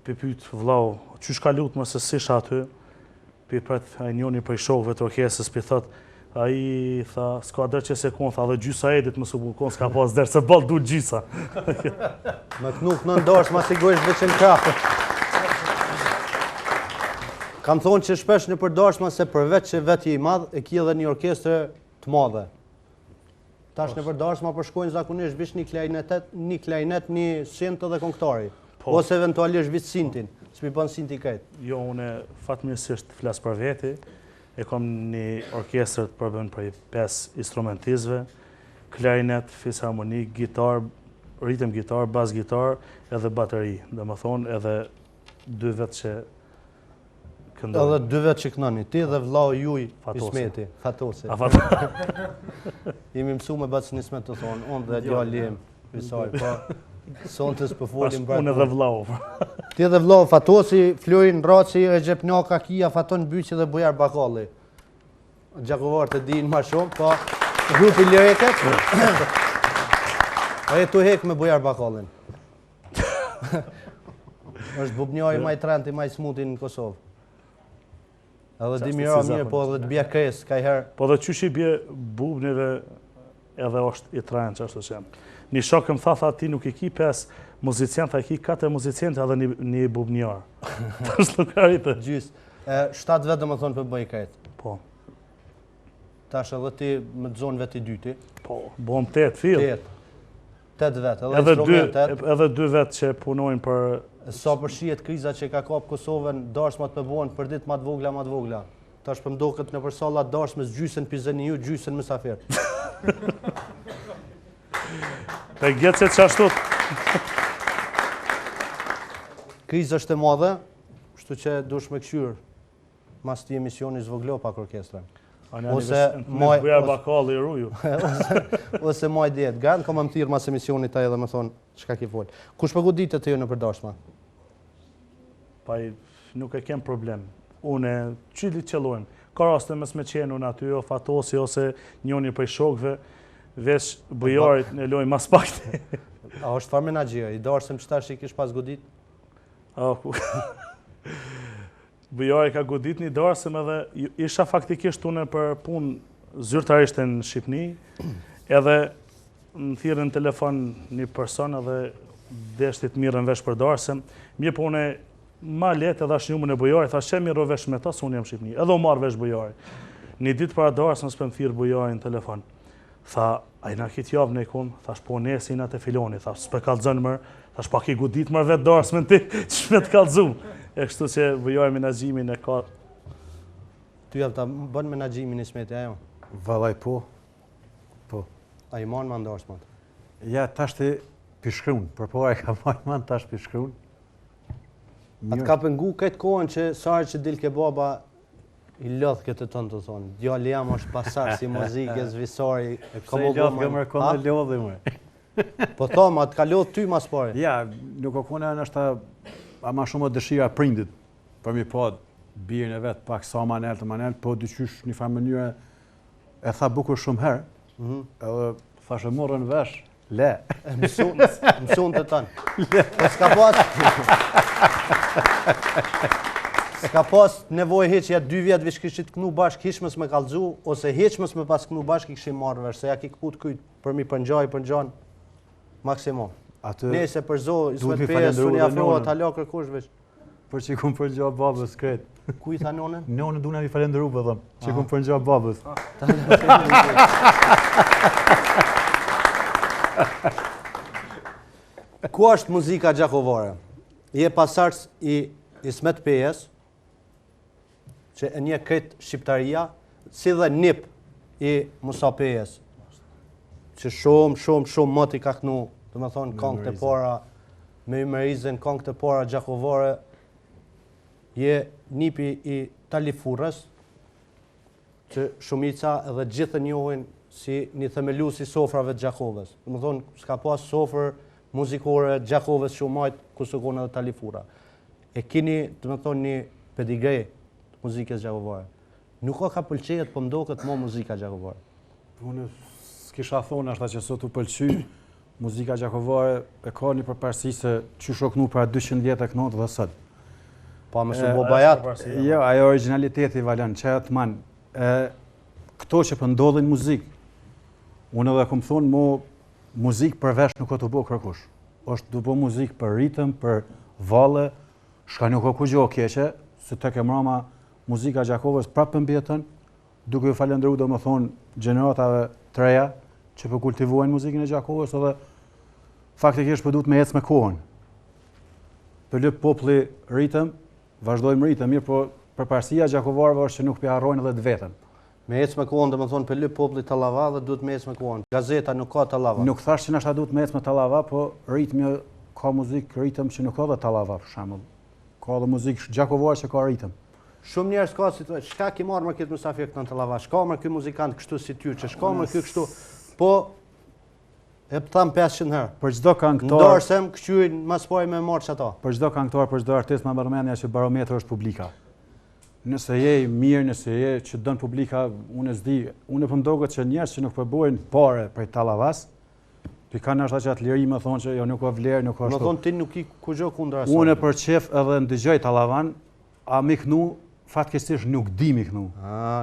[SPEAKER 12] pi pyt vlau, qysh ka lutë më se sisha aty, pi pret a njoni për i shokëve të orkesës, pi thot, a i tha, s'ka dërë që se konë, tha dhe gjysa edit më subukon, s'ka pas dërë, se balë du gjysa.
[SPEAKER 5] Me knuk në ndosh, ma si gojsh veqen krapë. Kam thonë që shpesh në përdashma se përveç që vetë i madhë, e ki edhe një orkestrë të madhe. Tash në përdashma përshkojnë zakonisht vish një klajnet, një sintë dhe konktari. Ose eventualisht vish sintin, s'pi bën sinti këtë.
[SPEAKER 12] Jo, une fatmirësisht flas për veti, e kom një orkestrë të përbën për 5 instrumentistëve, klarinet, fisharmonik, gitar, ritëm gitar, bas gitar, edhe bateri. Dhe më thonë edhe 2 vetë që këndojnë.
[SPEAKER 5] Edhe 2 vetë që kënoni, ti dhe vlau juj Ismeti, Fatosi. Jemi mësu me batës një Ismet të thonë, unë dhe djalli jem, Visaj, po sontës për folim bërë.
[SPEAKER 12] Unë edhe vlau.
[SPEAKER 5] Ti dhe vlau, Fatosi, Florin, Raci, Recep Njaka, Kia, Faton Byqi dhe Bujar Bakalli. Gjakovar të dinë ma shumë, po grupi lireket, e tu hek me Bujar Bakallin. është bubnjari maj trenti, maj smutin në Kosovë. Edhe di mira mirë, po edhe të bje kres, ka i herë.
[SPEAKER 12] Po dhe qysh i bje bubnive edhe është i trenë që është të qenë. Një shokëm tha ti nuk i ki 5 muzicient, tha i ki 4 muzicient edhe një bubnjar. Të është lukaritë.
[SPEAKER 5] Gjysë. 7 vetë dhe më thonë për bëj krejtë.
[SPEAKER 12] Po.
[SPEAKER 5] Tash edhe ti me të zonë vetë i dyti.
[SPEAKER 12] Po, bom 8 fillë.
[SPEAKER 5] 8 vetë, edhe instrumentet.
[SPEAKER 12] Edhe 2 vetë që punojnë për...
[SPEAKER 5] Sa përshijet kriza që ka kapë Kosovën, dashmat për bohen për ditë ma të vogla. Tash për mdo këtë në përsallat dashmës gjysën pizeni ju, gjysën mësafir.
[SPEAKER 12] Pe gjecet që ashtot.
[SPEAKER 5] Kriza është e madhe, shtu që dush me këshyrë mas ti emisioni zvoglo pak orkestrën.
[SPEAKER 12] Ose Bujar Bakalli ruju.
[SPEAKER 5] Ose maj djetë. Ganë kom më thirë mas emisionit taj edhe me thonë, qka ki folë. Kush përgu ditë të ju në përdashma?
[SPEAKER 12] Pa nuk e kem problem. Une, qyli qëllojmë. Ka raste mes me qenë unë aty, o Fatosi, ose njoni për shokve, veç bujarit në lojnë mas pakti.
[SPEAKER 5] A është farë menagjia, i darësëm që tash i kish pas godit?
[SPEAKER 12] Bujari ka godit një darësëm edhe isha faktikisht une për punë zyrtarisht në Shqipni, edhe më thirë në telefon një person edhe deshtit mirën vesh për darësëm, mje po une ma letë edhe ashtë njumën e bujari, tha që mirë vesh me ta, së unë jam Shqipni, edhe u marrë vesh bujari. Një ditë para darësëm s'pëm thirë bujari në telefon, tha, a i na kitë javë në ikon, thash po nesi na të filoni, thash s'pe kalëzën mërë, thash pak i godit mërë vetë darësëm ti, që shme të kalëzum. E kështu që bëjoj menagjimin e ka...
[SPEAKER 5] Tu javë ta bën menagjimin e Smeti, ajo?
[SPEAKER 11] Valaj po.
[SPEAKER 5] A i manë ma ndarësmat?
[SPEAKER 11] Ja, tash të pishkruun, për po e ka manë tash pishkruun.
[SPEAKER 5] A të ka pëngu këtë kohën që sarë që dilë ke baba i lodhë këtë tënë të thonë. Djalli jam është pasar si muzike, zvisari...
[SPEAKER 11] Se i lodhë gëmër, kom në lodhë më.
[SPEAKER 5] Po thoma, të ka lodhë ty mas pare?
[SPEAKER 11] Ja, nuk o kone në është a ma shumë dëshira prindit, për mi po birën e vetë pak sa manel të manel, po dyqysh një farë mënyre e tha bukur shumë herë, edhe thashe morën vesh, le.
[SPEAKER 5] Mësun të tanë. Po s'ka pas nevoj heqja 2 vjetë vish kishit kënu bashk hishmës me kalzu, ose heqmës me pas kënu bashk i kishim marrë vesh, se ja ki këput kujt për mi përngjanë, maksimum. Nese për zohë, Ismet Pejes, unë jafrohet, halo kërkush veç.
[SPEAKER 11] Për që i kumë përngja babës kretë.
[SPEAKER 5] Ku i tha nonën?
[SPEAKER 11] Nonën duna mi falenderu për dhëmë, që i kumë përngja babës.
[SPEAKER 5] Ku është muzika gjakovare? Je pasarës i Ismet Pejes, që e një kretë shqiptaria, si dhe nip i Musa Pejes. që shumë moti ka kënu, të më thonë këngët e para, me Merizën, këngët e para gjakovare, je nipi i Talifurës, që shumica edhe gjithë njohin si një themeluesi sofrave të Gjakovës. Të më thonë, s'ka pas sofrë muzikore Gjakovës shumajt, ku së konë edhe Talifura. E kini, të më thonë, një pedigre të muzikës Gjakovare. Nuk ka pëlqejet, po mdo këtë mo muzika Gjakovare.
[SPEAKER 11] Unë s'kisha thonë ashta që sot u pëlqy, muzika Gjakovare e ka një përparësi se që shoknu pra 200 vjetë e kënotë dhe sot.
[SPEAKER 5] Pa me shumë bo bajat.
[SPEAKER 11] Jo, ajo originaliteti, Valen, që e të manë, këto që pëndodhin muzikë, unë edhe këmë thonë, muzikë përvesh nuk o të bo kërkush. është të bo muzikë për ritëm, për valle, shka nuk o ku gjo keqe, se të kemrama muzika Gjakovës prapë mbjetën, duke ju falendru do më thonë gjeneratave të reja, që për kultivuajnë muzikën e Gjakovës, edhe faktikisht për duhet me ecë me kohën. Për lëpë popli ritëm, vazhdojmë ritëm, mirë, po përparësia Gjakovarëve është që nuk për harrojnë edhe të vetën.
[SPEAKER 5] Me ecë me kohën, dhe më thonë, për lëpë popli Tallava dhe duhet me ecë me kohën. Gazeta nuk ka Tallava.
[SPEAKER 11] Nuk thash që nashta duhet me ecë me Tallava, po ritmi ka muzikë ritëm që nuk ka dhe Tallava, për shembull. Ka dhe muzikë Gjakovarë që ka ritëm.
[SPEAKER 5] Shumë njerëz ka si thonë, shka ki marrë më këtë musafir këtë në Tallava, shka më këtë muzikant kështu si ty, që shka më këtë kështu, po e për thamë 500 herë.
[SPEAKER 11] Për çdo këngëtar,
[SPEAKER 5] ndorsem këqyrin mas pari me marrë që ato.
[SPEAKER 11] Për çdo këngëtar, për çdo artist më bërmenja që barometri është publika. Nëse je mirë, nëse je që dën publika, unë s'di, unë po mdoget që njerëz që nuk përbojnë pare prej Tallavas, pi kanë ashta që atë liri më thonë që jo nuk ka vlerë, nuk ka ashtu.
[SPEAKER 5] Më thonë ti nuk i kujgjo kundra asaj.
[SPEAKER 11] Unë për qef edhe ndëgjoj Tallavan, a mi kënu, fatkesisht nuk di mi kënu.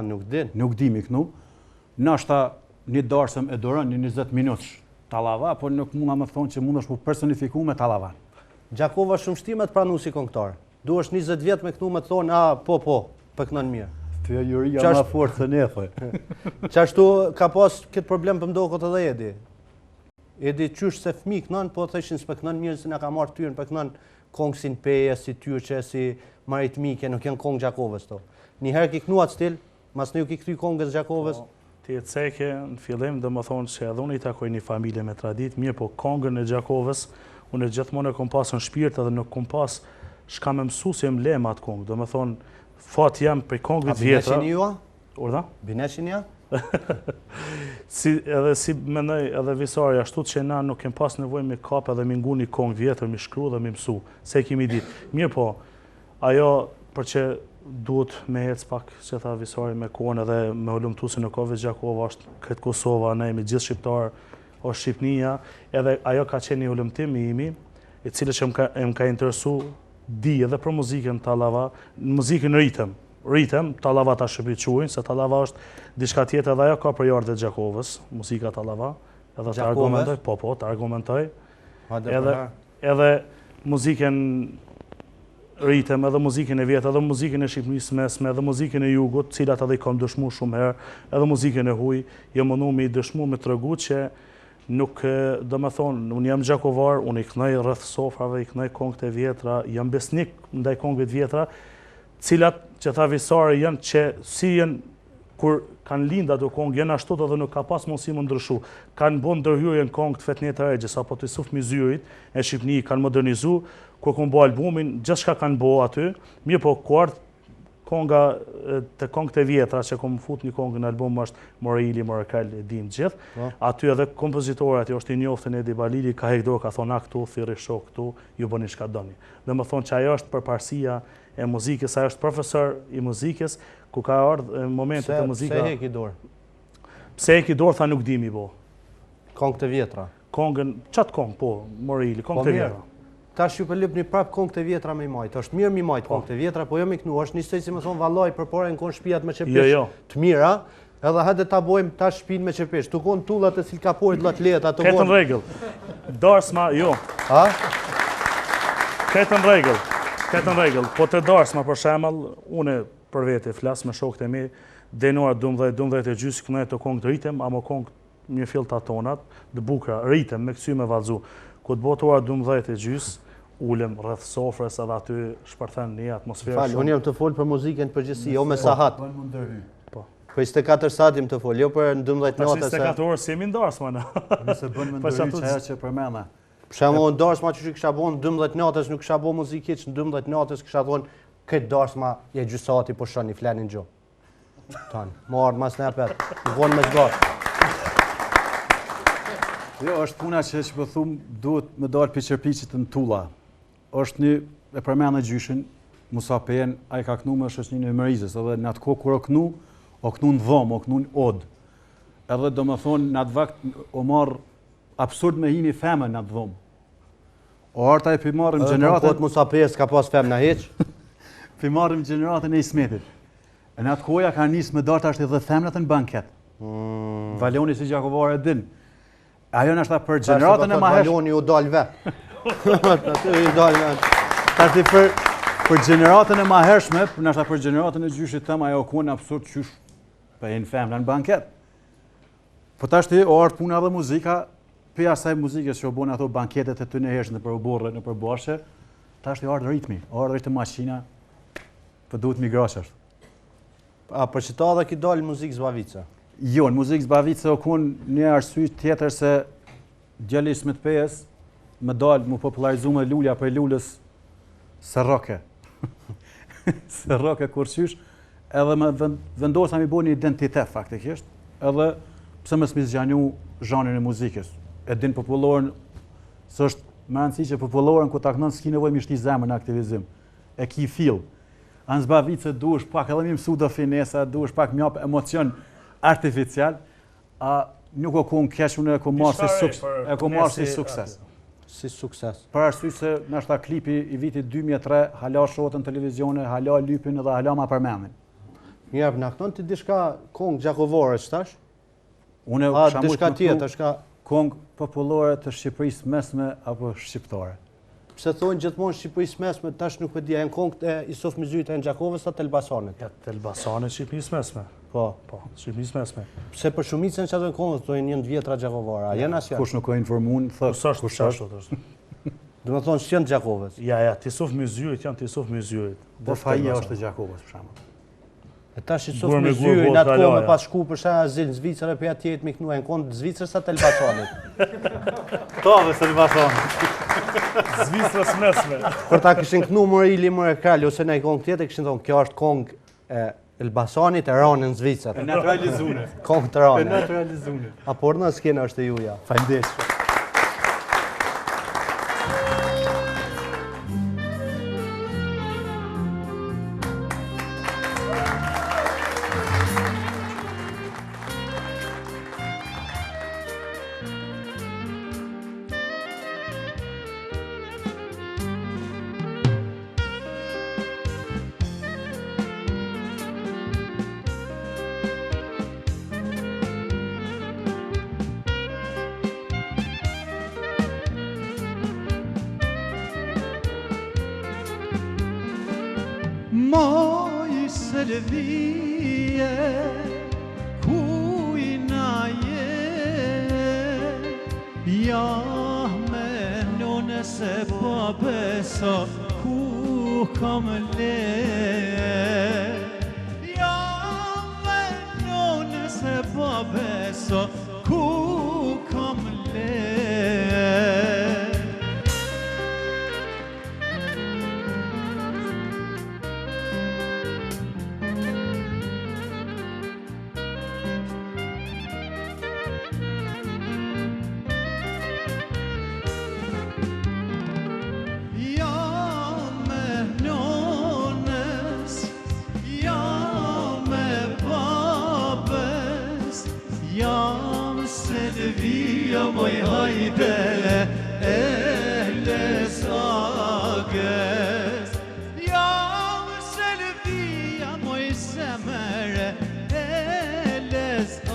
[SPEAKER 5] Nuk din.
[SPEAKER 11] Nuk di mi kënu. Nashta një darsëm e dorën një 20 minutësh Tallava, po nuk mund më thonë që mund është mu personifiku me Tallavan.
[SPEAKER 5] Gjakova shumë shtimet pranu si këngëtar. Du është 20 vjetë me kënu me të thonë, po, për kënën mirë.
[SPEAKER 11] Të juria ma fortë të nefoj.
[SPEAKER 5] Qashtu ka pas këtë problem për mdo këtë edhe Edi. Edi qysh se fmi kënën, po të ishin s'pe kënën mirë, si nga ka marrë tyrën për kënën kongë si në peje, si tyrqe, si maritmike, nuk janë kongë Gjakovës to. Njëherë ki kënu atë stil, mas në ju ki këty kongës Gjakovës.
[SPEAKER 12] Ti e ceke, në fillim dhe më thonë që edhe unë i takoj një familje me tradit, mirë po kongën e Gjakovës, unë gjithmonë e kom pasë në shpirt edhe nuk kom pasë shka me mësu se jem lema atë kongë, do me thonë, fat jam për kongëve të vjetra.
[SPEAKER 5] A bineqin jua?
[SPEAKER 12] Urda?
[SPEAKER 5] Bineqin ja?
[SPEAKER 12] Edhe si mendoj edhe visari, ashtu që na nuk kem pas nevojë me kap edhe me ngu një kongë vjetër, me shkru dhe me mësu, se kemi ditë. Mirë po, ajo për që duhet me hec pak, që tha visari me kohën edhe me ulumtu se nuk ka veç Gjakova, është këtë Kosova, ne me gjithë shqiptarë, është Shqipnia, edhe ajo ka qenë një ulumtim i imi, i cilë që më ka interesu di edhe për muzikën Tallava, muzikën ritëm, Tallava ta shëpëquin, se Tallava është diçka tjetër edhe ajo ka për jarë dhe Gjakovës, muzika Tallava, edhe të argumentoj, të argumentoj, edhe muzikën ritëm, edhe muzikën e vjetë, edhe muzikën e Shqipnisë mesme, edhe muzikën e jugut, cilat edhe i kam dëshmu shumë herë, edhe muzikën e huj, jë mënu me i dëshmu me të rëgu që nuk, do me thonë, unë jam Gjakovar, unë i kënoj rrëth sofrave, i kënoj kongët e vjetra, jam besnik ndaj kongëve të vjetra, cilat që tha visare janë që si janë, kur kanë linda të kongë, janë ashtot edhe nuk ka pas mundësi më ndryshu. Kanë bon ndërhyrjen kongë të Fetnet e Regjës, apo të Suf Mizyrit e Shqipni, kanë modernizu, kur kënë bo albumin, gjithë shka kanë bo aty, mirë po kuart, konga të kongët e vjetra që kom fut një kongë në album është Morili, Morekal, e dim gjithë. Aty edhe kompozitorët, është i njoftën Edi Balili, ka hekdor, ka thonë a këtu, thiri shok këtu, ju bëni shka doni. Dhe më thonë që ajo është përparësia e muzikës, ajo është profesor i muzikës, ku ka ardhë momentet e muzika...
[SPEAKER 5] Pse hek i dorë?
[SPEAKER 12] Pse hek i dorë, tha nuk dimi bo.
[SPEAKER 5] Kongët e vjetra?
[SPEAKER 12] Kongën, qatë kongë, po, Morili, kongët e vjetra.
[SPEAKER 5] Tash ju përlip një prap kongët e vjetra me i majtë. Është mirë mi majtë kongët e vjetra, po jo me kënu. Është njësej si më thonë valoj për pore në konë shpijat me qepish të mira, edhe hajde ta bojmë tash shpin me qepish. Tu konë tullat e silkaporit lat leta të vonë.
[SPEAKER 12] Ketën regull. Darsma, jo. Ketën regull. Po të darsma për shemëll, une për vete flasë me shokët e mi, denuar 12 e gjysë kënoj të kongë të rritëm, amo kongë një fill të atonat, dë bukra, rritëm, me kësy me valzu. Këtë botuar 12 e gjysë, ulem rrëth sofrës edhe aty shpërthen një atmosferë shumë.
[SPEAKER 5] Unë jam të folë për muzikën përgjithësi, jo me sahat. Për 24 satim të folë, jo për 12
[SPEAKER 12] Tash
[SPEAKER 5] natë
[SPEAKER 12] 24 orë si jemi ndarës, mana.
[SPEAKER 11] Nëse bën me ndërim që ajo që përmenda.
[SPEAKER 5] Për shembull, darsma që kisha bën 12 natës, nuk kisha bën muzikë që 12 natës kisha thonë këtë darsma je gjysati po shoni flanin gjë. Tan, marr mas nepet, vonë me zgjat.
[SPEAKER 11] Jo, është puna që po thum duhet me dal piçërpiçit në tulla. Është një e përmendë gjyshin Musa Pen, ai ka kënu me shoqërinë e Merizës, edhe në atë kohë kur o kënu në dhomë, o kënu në od. Edhe do më thonë, në atë vakt o marë absurd me hini femën në atë dhomë. O arta e pimarëm gjeneratën...
[SPEAKER 5] Këtë Musa Pen s'ka pas femë në heq?
[SPEAKER 11] Pimarëm gjeneratën e Ismetit. E në atë kohëja ka njësë me dartë ashtë edhe femnat në banket. Valoni si Gjakovar e din. Ajo në ashtë për gjeneratën e mahershme...
[SPEAKER 5] Valoni u dal vetë.
[SPEAKER 11] Tashti për gjeneratën e mahershme, nështë për gjeneratën e gjyshit tëmë, ajo kuën absurd qysh për jenë femna në banket. Po tashti, o artë puna dhe muzika, për asaj muzikës që o bonë ato banketet e të në hershë në për borë, në për bashkë, tashti o artë ritmi, o artë rritë maqina, për duhet migrashë është.
[SPEAKER 5] A për që ta dhe ki dalë muzikë zbavica?
[SPEAKER 11] Jo, në muzikë zbavica o kuën një arsy tjetër se djeli Ismet Pejes me dalë mu popularizu me lulja për lullës së roke. Së roke kurqysh, edhe me vendosa mi bo një identitet faktikisht, edhe pëse më s'mi zgjanu zhanrin e muzikës. E din popullorën, së është më rëndësi që popullorën ku ta kënon s'ki nevoj mi shti zemër në aktivizim. E ki fil. Anë zbavicë duesh pak edhe mi mësu do finesa, duesh pak mjap emocion artificial, a nuk o ku në kesh unë e ku marë si sukses.
[SPEAKER 5] Si sukses.
[SPEAKER 11] Për arsye se nështë klipi i vitit 2003 hala shohet në televizione, hala lypin edhe hala ma përmendin.
[SPEAKER 5] Mirë, na këton ti diçka kong gjakovore ç'tash?
[SPEAKER 11] Unë
[SPEAKER 5] diçka tjetër, shka
[SPEAKER 11] kong popullore të Shqipërisë mesme apo shqiptare.
[SPEAKER 5] Pse thonë gjithmonë Shqipërisë mesme, tash nuk e di, janë kongët e Isuf Mizyt e në Gjakovës a të Elbasanit?
[SPEAKER 12] Ja, të Elbasanit Shqipërisë mesme.
[SPEAKER 5] Po,
[SPEAKER 12] Shqipërisë mesme.
[SPEAKER 5] Pse për shumicën që ato në kongët, thonë njën vjetra Gjakovara, a jenë asja?
[SPEAKER 11] Kush nuk o informun, thë, kush është?
[SPEAKER 5] Do më thonë s'jën Gjakovës?
[SPEAKER 12] Ja, të Isuf Mizyt, janë të Isuf Mizyt.
[SPEAKER 11] Dhe faja është të Gjakovës, për shembull.
[SPEAKER 5] E tash Isuf Mizyt, në atë kohë me pas shku për shah azil në Zvicër e për atë jetë mi kënu e në kondë Zvicër sa të Elbasanit.
[SPEAKER 11] Ta dhe së Elbasanit.
[SPEAKER 12] Zvicrës mesme.
[SPEAKER 5] Kur ta këshin kënu Mërili Mërë Kralli ose në i kongë tjetë, këshin thonë, kjo është kongë e Elbasanit e ranë në Zvicër.
[SPEAKER 11] E naturalizune.
[SPEAKER 5] Kongë të ranë.
[SPEAKER 11] E naturalizune.
[SPEAKER 5] A por në s'kena është e juja. Fajndesh.
[SPEAKER 3] Moj sërvije, kujna je, ja me none se babesa, ku kam le. Ja me none se babesa, ku kam le. Moj hajde ehle sages, jam selvia moj semere ehle sages.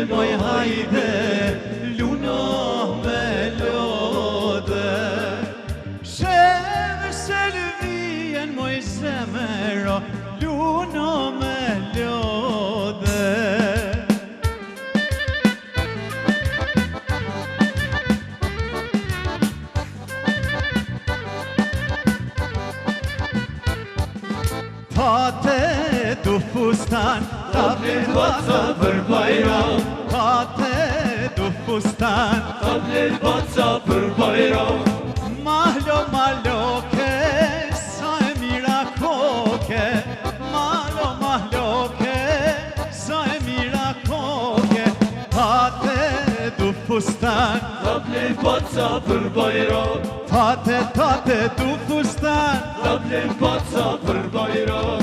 [SPEAKER 3] vjen moj hajde, luna me lode. Sheve se vjen moj zemero, luna me lode. Tate du fustan, ta bler baca për bajram. Tate du fustan, ta bler baca për bajram. Mahlo mahloke, sa e mira koke. Mahlo mahloke, sa e mira koke. Tate du fustan, ta bler baca për bajram. Tate du fustan, ta bler baca për bajram.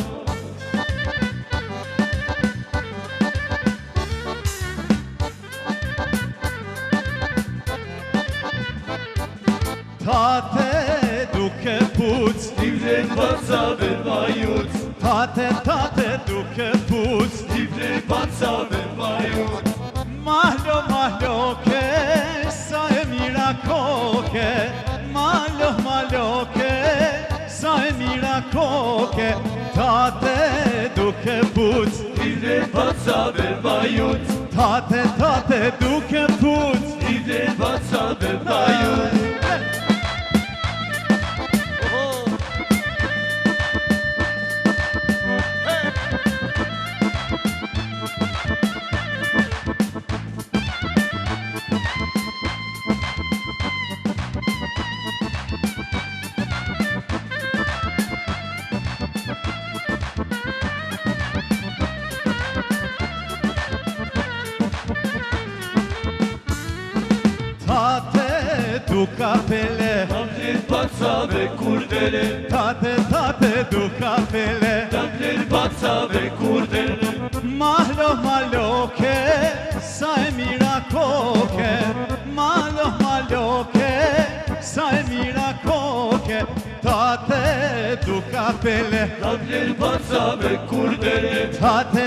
[SPEAKER 3] Tate duke puc, ti vlen baca ver vajuc. Tate duke puc, ti vlen baca ver vajuc. Mahlo mahloke, sa e mira koke. Mahlo mahloke, sa e mira koke. Tate duke puc, ti vlen baca ver vajuc. Tate duke puc, ti vlen baca ver vajuc. Tate du kapele, ta bler baca ve kurdele. Tate du kapele, ta bler baca ve kurdele. Mahlo mahloke, sa e mira koke. Mahlo mahloke, sa e mira koke. Tate du kapele, ta bler baca ve kurdele. Tate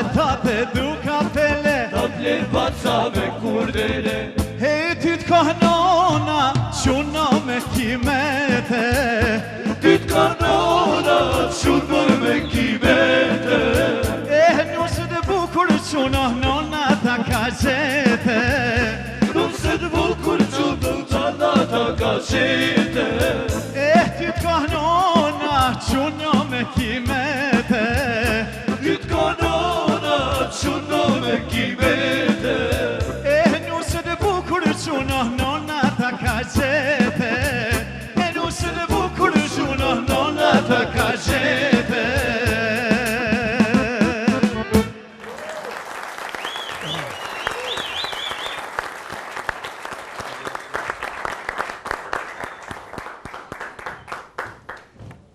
[SPEAKER 3] du kapele, ta bler baca ve kurdele. Hey ty t'kahnona, quna me kimete. Ty t'kahnona, quna me kimete. Nusë të bukur quna, nona ta ka qete. Nusë të bukur quna, nona ta ka qete. Ty t'kahnona, quna me kimete. Ty t'kahnona, quna me kimete. Quna nona ta ka qete. E nusën e bukur quna nona ta ka qete.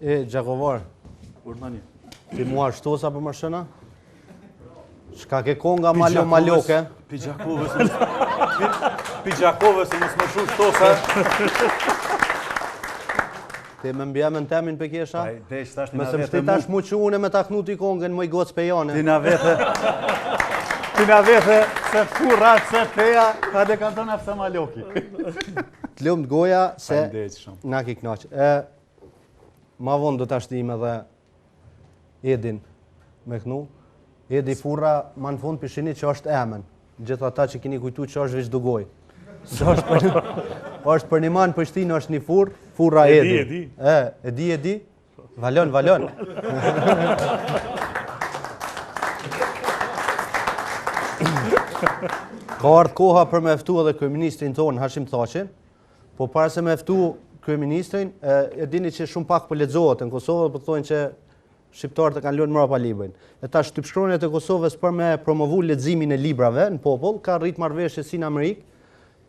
[SPEAKER 5] E Gjakovar,
[SPEAKER 11] Urmani.
[SPEAKER 5] ti mua shtosa për mërshëna? Shka ke konga maloke?
[SPEAKER 11] Pi Gjakovës, mos më shu shtosa.
[SPEAKER 5] Te më mbjemën temin për kesha?
[SPEAKER 11] Desh, tash
[SPEAKER 5] Mëse më shtitash mu që une me ta knuti kongën moj gocë pe jane.
[SPEAKER 11] Ti na vethe, se furra, se feja, ka dhe kanë tonë afsa maloki.
[SPEAKER 5] Të lumë të goja se
[SPEAKER 11] Faleminderit shumë.
[SPEAKER 5] na ki knaqë. Ma vonë do të ashtim edhe Edin me knu. Edi furra ma në fund pishini që është emen. Gjithë ata që kini kujtu që është veç dugoj. është për një manë pështinë është një furra Edi. Edi. Valon. Ka ardhë koha për me eftu edhe kryeministrin tonë, Hashim Thaqin, po para se me eftu kryeministrin, e dini që shumë pak për lexohet në Kosovë, për thonë që shqiptarët e kanë lënë mbrapa librin. E tash shtypshkronjat e Kosovës për me promovu leximin e librave në popull, ka rrit marrëveshje si në Amerikë,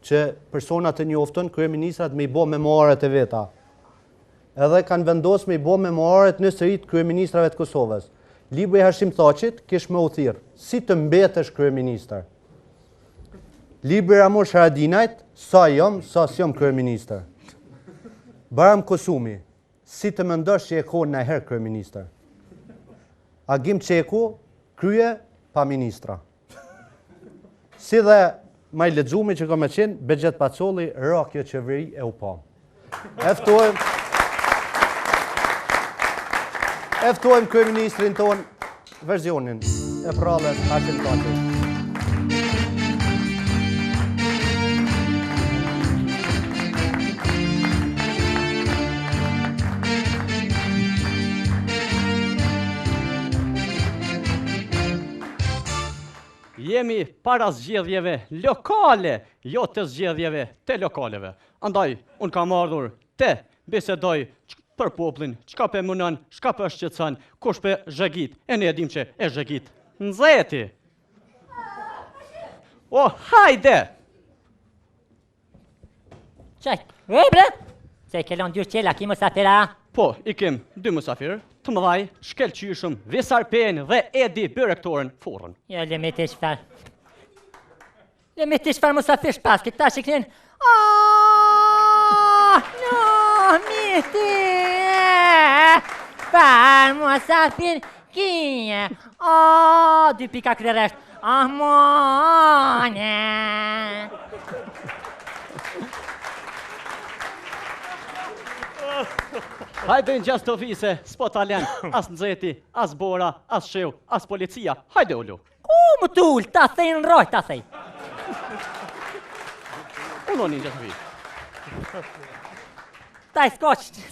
[SPEAKER 5] që personat e njoftën, kryeministrat me i bë memoaret e veta. Edhe kanë vendosur me i bë memoaret në sëri të kryeministrave të Kosovës. Libri i Hashim Thaqit kish me u thirr, si të mbetesh kryeministër. Libri Ramosh Haradinajt, sa s'jom kryeministër. Baram Kosumi, si të mendosh që e konë në herë kryeministër. Agim Qeku, krye pa ministra. Si dhe ma i lexumi që ka me qenë, Begjet Pacolli, ra kjo qeveri e upam. Eftojmë kryeministrin ton versionin e prallës Hashim Taci.
[SPEAKER 13] Jemi para zgjedhjeve lokale, jo të zgjedhjeve të lokaleve. Andaj, unë kam ardhur të bisedoj për poplin, çka për munon, çka për shqetëson, kush për zhëgit, e ne edhim që e zhëgit. Nxehti! O, hajde!
[SPEAKER 14] Qaj, bre? Se ke lënë dy qela, ki musafira?
[SPEAKER 13] Po, i kem dy musafirë, të mëdhaj, shkelqyshëm, Visarpen dhe Edi Byrektoren Forën.
[SPEAKER 14] Jo, le me të shfar. Le me të shfar musafir shpas, këta që kënin... No, miti! Far musafir kje! Dy pika kreresht. Amone!
[SPEAKER 13] Hajde në gjas të vise, s'po talen, as nxehti, as bora, as shev, as policia. Hajde ullu.
[SPEAKER 14] Ku më tull, ta thej në roj, ta thej.
[SPEAKER 13] Ulloni në gjas të vise.
[SPEAKER 14] Ta i s'ko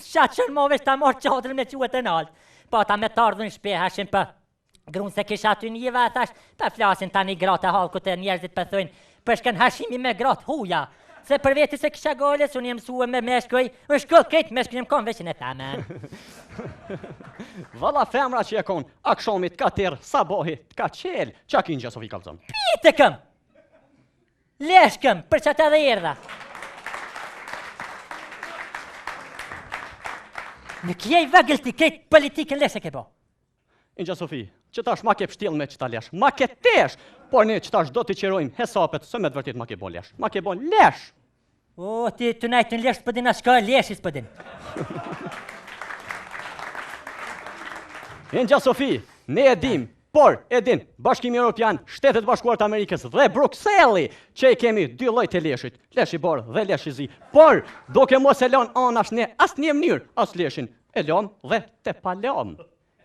[SPEAKER 14] shaqën mo vesh ta morë qatërën me quet e nalë. Po ta me tardhën shpe, hashin për grunë se kisha ty njive, thash, për flasin ta një gratë e halkut e njerëzit për thujnë, për shkën hashimi me gratë huja. Se për veti se kisha goles, unë jem suë me meshkoj, unë shkull krejt meshkoj jem kon veqin e thamen.
[SPEAKER 13] Valla femra që e kon, akshomit ka tërë, sabohit ka qelë, qa ki në Gjasofi kalëzëm?
[SPEAKER 14] Pite këm! Leshkëm, për që të dhe erdha. Në kje i vëgël ti krejt politikën leshe ke bo?
[SPEAKER 13] Në Gjasofi, që tash ma ke pështil me që ta lesh, ma ke tesh, por ne që tash do t'i qerojmë hesapet, së me të vërtit ma ke bon lesh, ma ke bon lesh.
[SPEAKER 14] O, ti të najtë në lesh pëdin, a shka leshis pëdin.
[SPEAKER 13] Në Gjasofi, ne edhim, por edhin, Bashkimi Europian, Shtetet Bashkuar të Amerikës dhe Bruxelli, që i kemi dy lloj të leshit, lesh i borë dhe lesh i zi, por doke mos e lon anash ne as një mënyrë, as leshin e lom dhe te palom.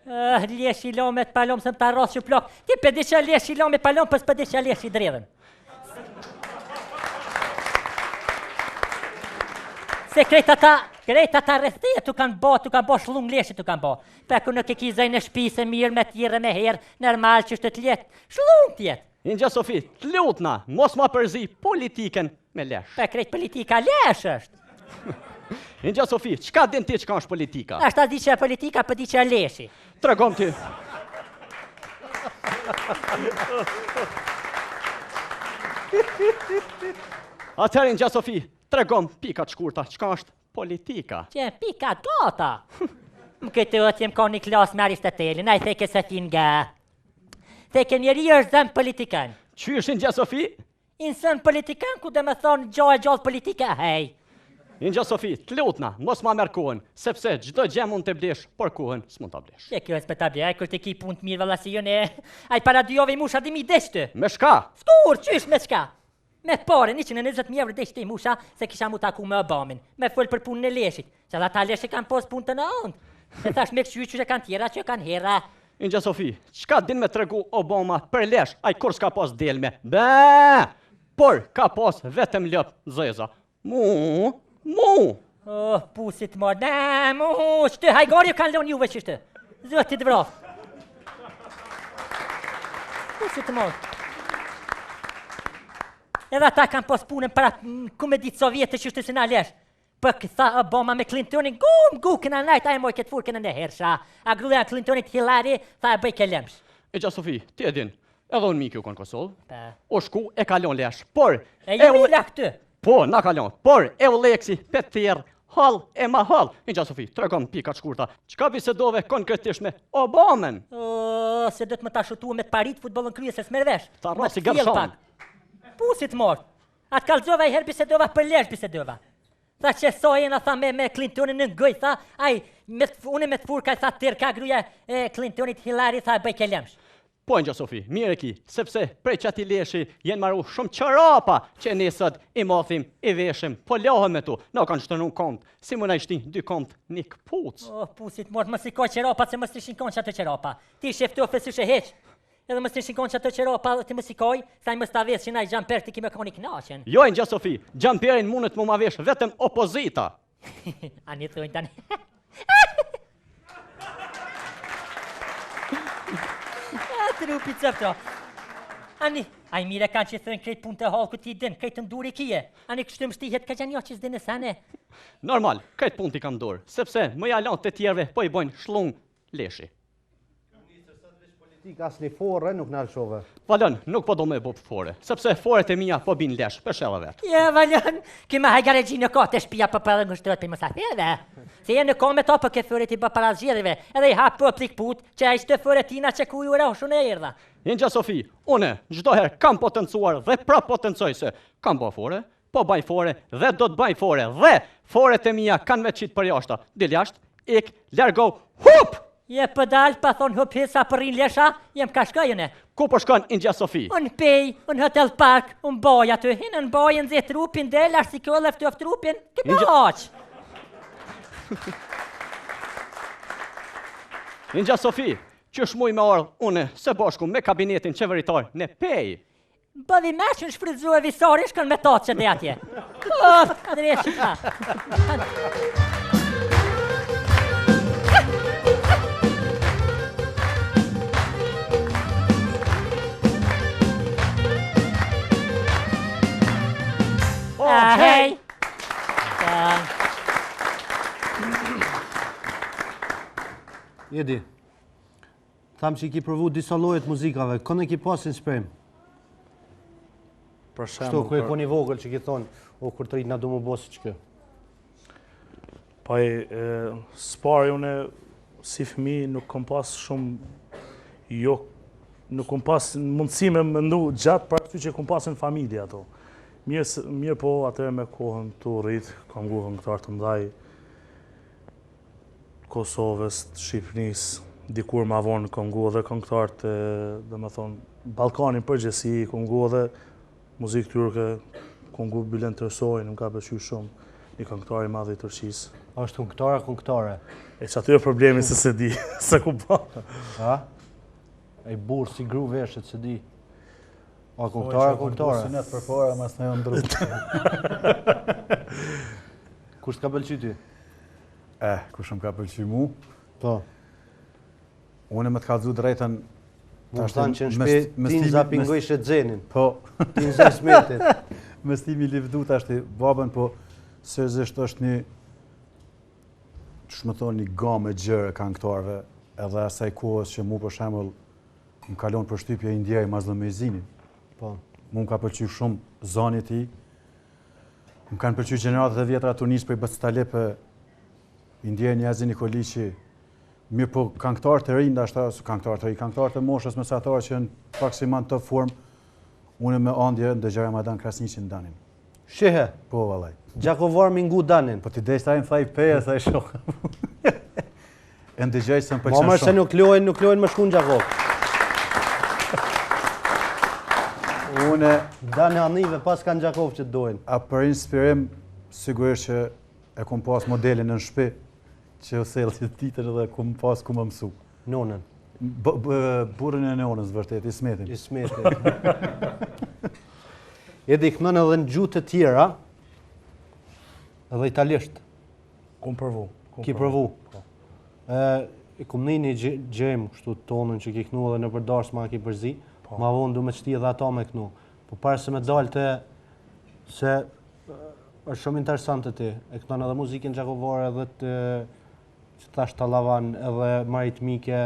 [SPEAKER 14] Lesh i lom e të palom se më ta rras që plok, ti pëdi që lesh i lom e palom, pës pëdi që lesh i dredhen. Se krejta ta rrethje tu kanë bo shlung leshi tu kanë bo. Për ku nuk e kizaj në shpi se mirë me tjere me herë, normal që shtë t'let, shlung t'jet.
[SPEAKER 13] Në Gjasofi, t'lutna, mos ma përzi politiken me lesh.
[SPEAKER 14] Për krejt politika lesh është.
[SPEAKER 13] Në Gjasofi, qka din ti qka është politika?
[SPEAKER 14] Ashta di që e politika, për di që e leshi.
[SPEAKER 13] Tregom ti. Atëherë në Gjasofi, tregom pikat shkurta, qka është politika?
[SPEAKER 14] Që pikat gata. Më këtë ëtë jem ka një klasë me Aristotelin, a i theke se tin nga. Theke njeri është zemë politikan.
[SPEAKER 13] Qysh në Gjasofi?
[SPEAKER 14] Insën politikan ku dhe me thonë gjallë politika, hej.
[SPEAKER 13] Në Gjasofi, t'lutna, mos ma merë kohën, sepse gjdo gjem mund të blesh, por kohën s'mund të blesh.
[SPEAKER 14] Që kjo është për të blej, kër të ki pun të mirë valla si jone, a i para dyjove i musha dimi deshtë.
[SPEAKER 13] Me shka?
[SPEAKER 14] Skur, qysh me shka? Me pare, 120.000 euro deshtë i musha, se kisha mu taku me Obamin, me full për punën e leshit, që dhe ta leshe kanë pos punë të në ondë. Se thash me këshy që kanë tjera, që kanë hera.
[SPEAKER 13] Në Gjasofi, qka din me tregu Obama për lesh, a i kur s'ka pas delme? Be! Por, ka pas vetëm lëp zeza. Mu!
[SPEAKER 14] Oh, pusit marë, ne, mu, qëtë, hajgari ju kanë lonë juve qështë. Zëtit vraf. Pusit marë. Edhe ata kanë pas punën para komedit sovjetë qështë se na lesh. Për këtha Obama me Clintonin, gu këna najt, a e moj këtë furë këna në hersha. A gruja Clintonit Hillary, tha e bëj ke lemsh.
[SPEAKER 13] E Gjasofi, ti edin, edhe unë miki u konë Kosovë, o shku e kalon lesh, por...
[SPEAKER 14] E ju i lak të?
[SPEAKER 13] Po, na kalon, por e u leksi, petër, hall e ma hall. Në Gjasofi, tregom pikat shkurta, qka bisedove konkretisht me Obamen?
[SPEAKER 14] O, se do të më ta shutu me të parit futbolën kryes e smervesh.
[SPEAKER 13] Ta rasi gërshon.
[SPEAKER 14] Pusit mort, atë kalzova i her bisedova për lesh bisedova. Tha që sojena tha me Clintonin në ngëj, tha, unë me të furka, tha tërka gruja Clintonit Hillary, tha bëj ke lemsh.
[SPEAKER 13] Po, Angja Sofi, mire ki, sepse prej që ati leshi jenë maru shumë qërapa që nesët i mothim, i veshim, po lohën me tu, na kanë shtënu kont, si më na ishti 2 kont një këpuc.
[SPEAKER 14] O, pusit mort, më si ka qeropa, se më si shinkon që atë qeropa. Ti sheftu ofesi shë heq. Edhe më si shinkon që atë qeropa, ti më si kaj, saj më staves që na i gjamper ti kime koni knaqen.
[SPEAKER 13] Jo, Angja Sofi, gjamperin mundet mu ma vesh vetëm opozita.
[SPEAKER 14] Ani thujnë tani. Trupi cëfto. Ani, aj mire kanë që thënë krejt pun të halë ku ti din, krejt të nduri kije. Ani kështu më shtihet ka gjanjo që s'dine sane.
[SPEAKER 13] Normal, krejt pun t'i kam dorë, sepse më jalan të tjerve po i bojnë shlung leshi.
[SPEAKER 5] Politika asni fore nuk në alëshove.
[SPEAKER 13] Valon, nuk po do me bo fore, sepse foret e mija po bin lesh, për shella vetë.
[SPEAKER 14] Ja, Valon, kima hajgare gjinë ka të shpia për përë ngushtërët për mësafirve. Se jenë në ka me ta për ke fërit i për paras gjithive, edhe i hapë për plik put, që a ishte fëret tina që ku ju rao shune e irda.
[SPEAKER 13] Angja Sofi, une, gjdoher kam potencuar dhe pra potencoj se kam bo fore, po baj fore dhe do të baj fore, dhe foret e mija kanë me qitë për jashta. Dil jashtë, ik, largo, hup!
[SPEAKER 14] Je pëdal, pa thonë hup hisa për rinë lesha, jem ka shkajune.
[SPEAKER 13] Ku për shkon Angja Sofi?
[SPEAKER 14] Unë pej, unë hotel park, unë boj aty, hinë në boj, në zhe trupin, del, ashtë si këllë eftë of trupin, këmë aqë.
[SPEAKER 13] Angja Sofi, që shmuj me orë une se bashku me kabinetin qeveritar në pej.
[SPEAKER 14] Bëdhi me që në shfridzu e visari shkën me tatë që dhe atje. Adreshi ka. Hej!
[SPEAKER 5] Edi, thamë që i ki përvu disa lojet muzikave, kënë e ki pas inspirim?
[SPEAKER 12] Për shemë...
[SPEAKER 5] Shto, ku e ko një vogël që ki thonë, o kur të rritë na du më bosi që kë?
[SPEAKER 12] Pa spari une si fëmi nuk kom pas shumë, jo, nuk kom pas mundësi me mëndu gjatë për aty që kom pas në familje ato. Mirë po, atëre me kohën të rritë, kam guhën këtar të mdaj, Kosovës, Shqipënisë, dikur ma vonë kam guhë dhe këngëtar të, dhe me thonë, Balkanin përgjësi, kam guhë dhe muzikë tyrke, kam guhë Bülent Ersoy, nuk ka pëlqyer shumë, një këngëtar i madh i Turqisë.
[SPEAKER 5] A është këngëtare?
[SPEAKER 12] E që aty e problemi se di, se ku pa.
[SPEAKER 5] A? E burë si gru veshet se di. A këngëtare?
[SPEAKER 11] Sinet për para, mas në janë ndrujtë.
[SPEAKER 5] Kush t'ka pëlqy ty?
[SPEAKER 11] Kush më ka pëlqy mu?
[SPEAKER 5] Po.
[SPEAKER 11] Unë me t'ka dhu drejten...
[SPEAKER 5] Më thanë që në shpe ti në zapingoj shetëzenin.
[SPEAKER 11] Po.
[SPEAKER 5] Ti në zaj smetit.
[SPEAKER 11] Me stimi livdu të ashtë babën, po sërzisht është një, që më thonë, një gamë e gjërë këngëtarëve, edhe asaj kohës që mu për shemëll më kalon për shtypje indjeri mas dhe me zinin.
[SPEAKER 5] Po.
[SPEAKER 11] Mu më ka pëlqy shumë zani ti, më kanë pëlqy gjeneratët e vjetra Tunis për i Bëtstalip, indjeri Niazi Nikoliqi, mirë po këngëtarë të rinjë, ashta këngëtarë të moshës mesatarë që në paksiman të formë, unë me andje në dëgjë Ramadan Krasniqin danin.
[SPEAKER 5] Shehe?
[SPEAKER 11] Po, valaj.
[SPEAKER 5] Gjakovar me ngu danin?
[SPEAKER 11] Po ti deshtë ajnë thaj peje, thaj shokë. E në dëgjëj se më pëlqen shumë.
[SPEAKER 5] Mamër se nuk lojnë më shku në Gjakov.
[SPEAKER 11] Une...
[SPEAKER 5] Danë anive pas kanë Gjakov që të dojnë.
[SPEAKER 11] A për inspirim, sigurisht që e kom pas modelin në shpi, që u selë si titër dhe kom pas ku më mësu.
[SPEAKER 5] Nonën?
[SPEAKER 11] Burën e nonës, vërtet, Ismetin.
[SPEAKER 5] Ismetin. Edhe i këmën edhe në gjutë të tjera, edhe italisht.
[SPEAKER 12] Kom përvu.
[SPEAKER 5] Ki përvu. I kom një gjemë, kështu të tonën që ki kënu edhe në përdars ma ki përzi, ma vonë du me qëti edhe ata me kënu. Po parë se me dalë të, se është shumë interesante ti, e këtanë edhe muzikin gjakovare edhe të, që tash Talavan edhe maritmike,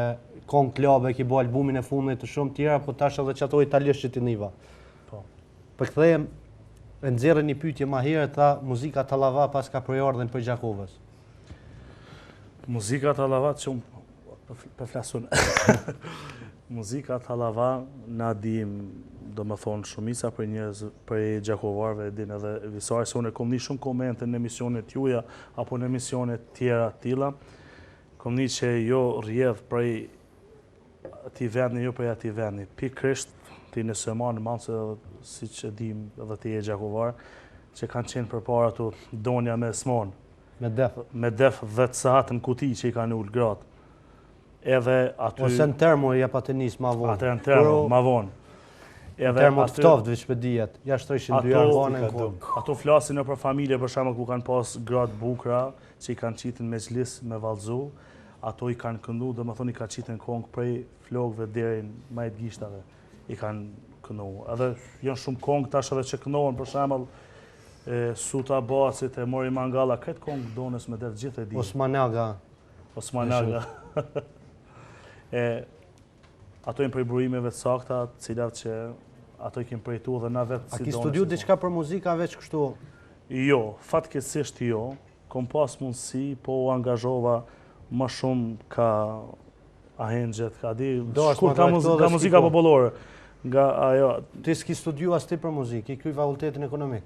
[SPEAKER 5] Kon Klabe, ki bo albumin e fundit të shumë tjera, po tash edhe që ato italisht që ti niva. Për këthejem, e nëzirë një pytje ma herë, tha muzika Talava pas ka përjardhen për Gjakovës.
[SPEAKER 12] Muzika Talava që unë përflasun. Muzika Talava na dim, do më thonë, shumica për njerëz, për Gjakovarve, din edhe visarë, se unë e kom një shumë komente në emisionet juja, apo në emisionet tjera tila. Kom një që jo rjedh prej ati vendi, jo për ati vendi. Pikrisht, ti nëse ma në manë, si që dim edhe ti e Gjakovar, që kanë qenë për para tu donja me smonë.
[SPEAKER 5] Me def.
[SPEAKER 12] Me def 10 sahat në kuti që i kanë ullë gratë. Edhe aty...
[SPEAKER 5] Ose në termo i pa të njësë ma vonë.
[SPEAKER 12] Atë në termo, ma vonë.
[SPEAKER 5] Termo të ftoftë veç për dijet. Ja shtrojshin 2 jarë vonë në kohë.
[SPEAKER 12] Ato flasin në për familje, për shembull ku kanë pas gratë bukra, që i kanë qitin me xhlis, me vallëzu, ato i kanë këndu, dhe më thonë i ka qitin kong prej flokëve deri në majt gishtave. I kanë këndu. Edhe janë shumë kong tash edhe që këndohen, për shembull Suta Bacit e Mori Mangalla, këtë kong donës me det gjithë e di.
[SPEAKER 5] Osmanaga.
[SPEAKER 12] Ato jenë prej burimeve të sakta, cilat që ato i kemë prejtu dhe na vetë si donës.
[SPEAKER 5] A ki studiu diçka për muzika veç kështu?
[SPEAKER 12] Jo, fatkeqësisht jo. Kom pas mundësi, po u angazhova më shumë ka ahengjet, ka di, shkur ka muzika popullore.
[SPEAKER 5] Ti s'ki studiu as ti për muzikë, i kry fakultetin ekonomik?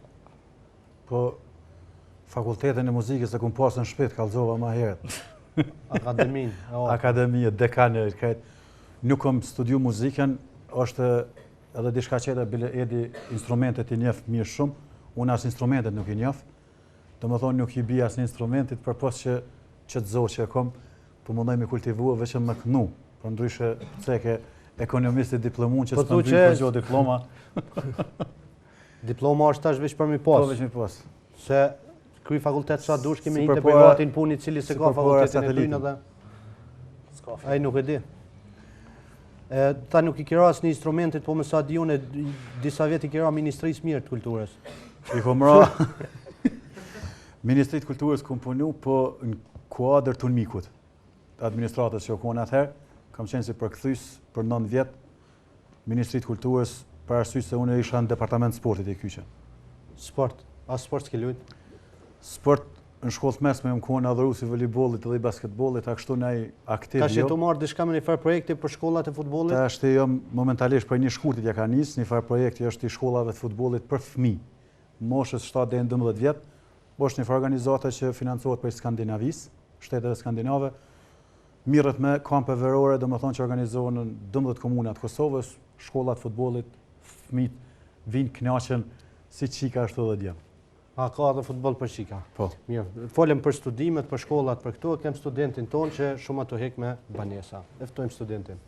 [SPEAKER 11] Po, fakultetin e muzikës e kom pas në shpit, kalzova ma heret. Akademie, dekane, nuk kom studiu muzikën, është edhe dishka qete bile edi instrumentet i njef mirë shumë, unë as instrumentet nuk i njef, të më thonë nuk i bi as një instrumentit, për pos që të zohë që e kom, për mundoj me kultivu veç më kënu, për ndryshe ceke ekonomistit diplomun që s'pëndry për gjohë diploma.
[SPEAKER 5] Diploma është tash veç për mi pos.
[SPEAKER 11] Po, veç mi pos.
[SPEAKER 5] Se kry fakultet sa dush, kemi një të privatin puni cili se ka fakultetin e krynë edhe. Aj nuk e di. Ta nuk i kira asë një instrumentit, po më sa di unë, disa vjet i kira Ministrisë Mirë të Kulturës.
[SPEAKER 11] I kom ra Ministrit Kulturës kom punu, po në kuadrë të mikut. Administratës që o kone atëherë, kam qenë si përkthys për 9 vjetë Ministrit Kulturës, për arsye se unë isha në departament sportit e kyqe.
[SPEAKER 5] Sport? A sport s'ke lujt?
[SPEAKER 11] Sport në shkollë mesme më kone adhuru si voleybollit edhe i basketbollit, a kështu nej aktiv jo.
[SPEAKER 5] Ka që tu marrë dishka me një farë projekti për shkollat e futbollit?
[SPEAKER 11] Ta është jo momentalisht për një shkurtit ja ka njës, një farë projekti është i shkollave të futbollit për fëmi, moshës 7 deri në 12 vjetë, po është një farë organizata që financohet për Skandinavisë, shteteve skandinave, mirët me kampe verore, dhe më thonë që organizohen në 12 komunat Kosovës, shkollat futbollit, fëmit, vinë knaqen, si qika është edhe djemë.
[SPEAKER 5] A ka dhe futbol për qika?
[SPEAKER 11] Po.
[SPEAKER 5] Mirë, folem për studimet, për shkollat, për këtu, kem studentin tonë që shumë ato hek me banesa. Eftojmë studentin.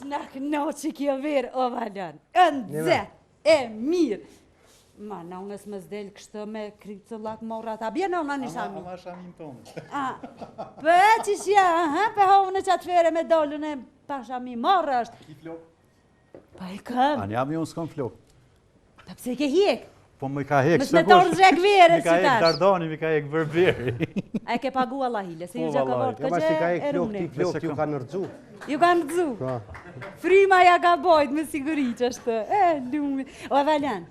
[SPEAKER 2] Nak no që kjo verë, o valon, ëndzet, e mirë. Ma në unës më zdel kështë me kricëllat morat, a bje në unë një shami?
[SPEAKER 11] Ma shamin tonë.
[SPEAKER 2] Për që shja, për hovë në qatë fere me dollën e pa shami morë është.
[SPEAKER 11] Ki flok?
[SPEAKER 2] Pa i këm.
[SPEAKER 11] A njam jo në s'kom flok.
[SPEAKER 2] Ta pse ke hjek?
[SPEAKER 11] Po më ka hek,
[SPEAKER 2] mësë me torë zhek verë,
[SPEAKER 11] që tash. Mi ka hek Dardani, mi ka hek Verberi.
[SPEAKER 2] A e ke pagu Allah hile, se ju Gjakovart këtë e rumni.
[SPEAKER 5] Flok ju ka nërëdzu.
[SPEAKER 2] Ju ka nërëdzu. Fryma ja ka bojt, me siguri që është. Lumi. O, Valjan.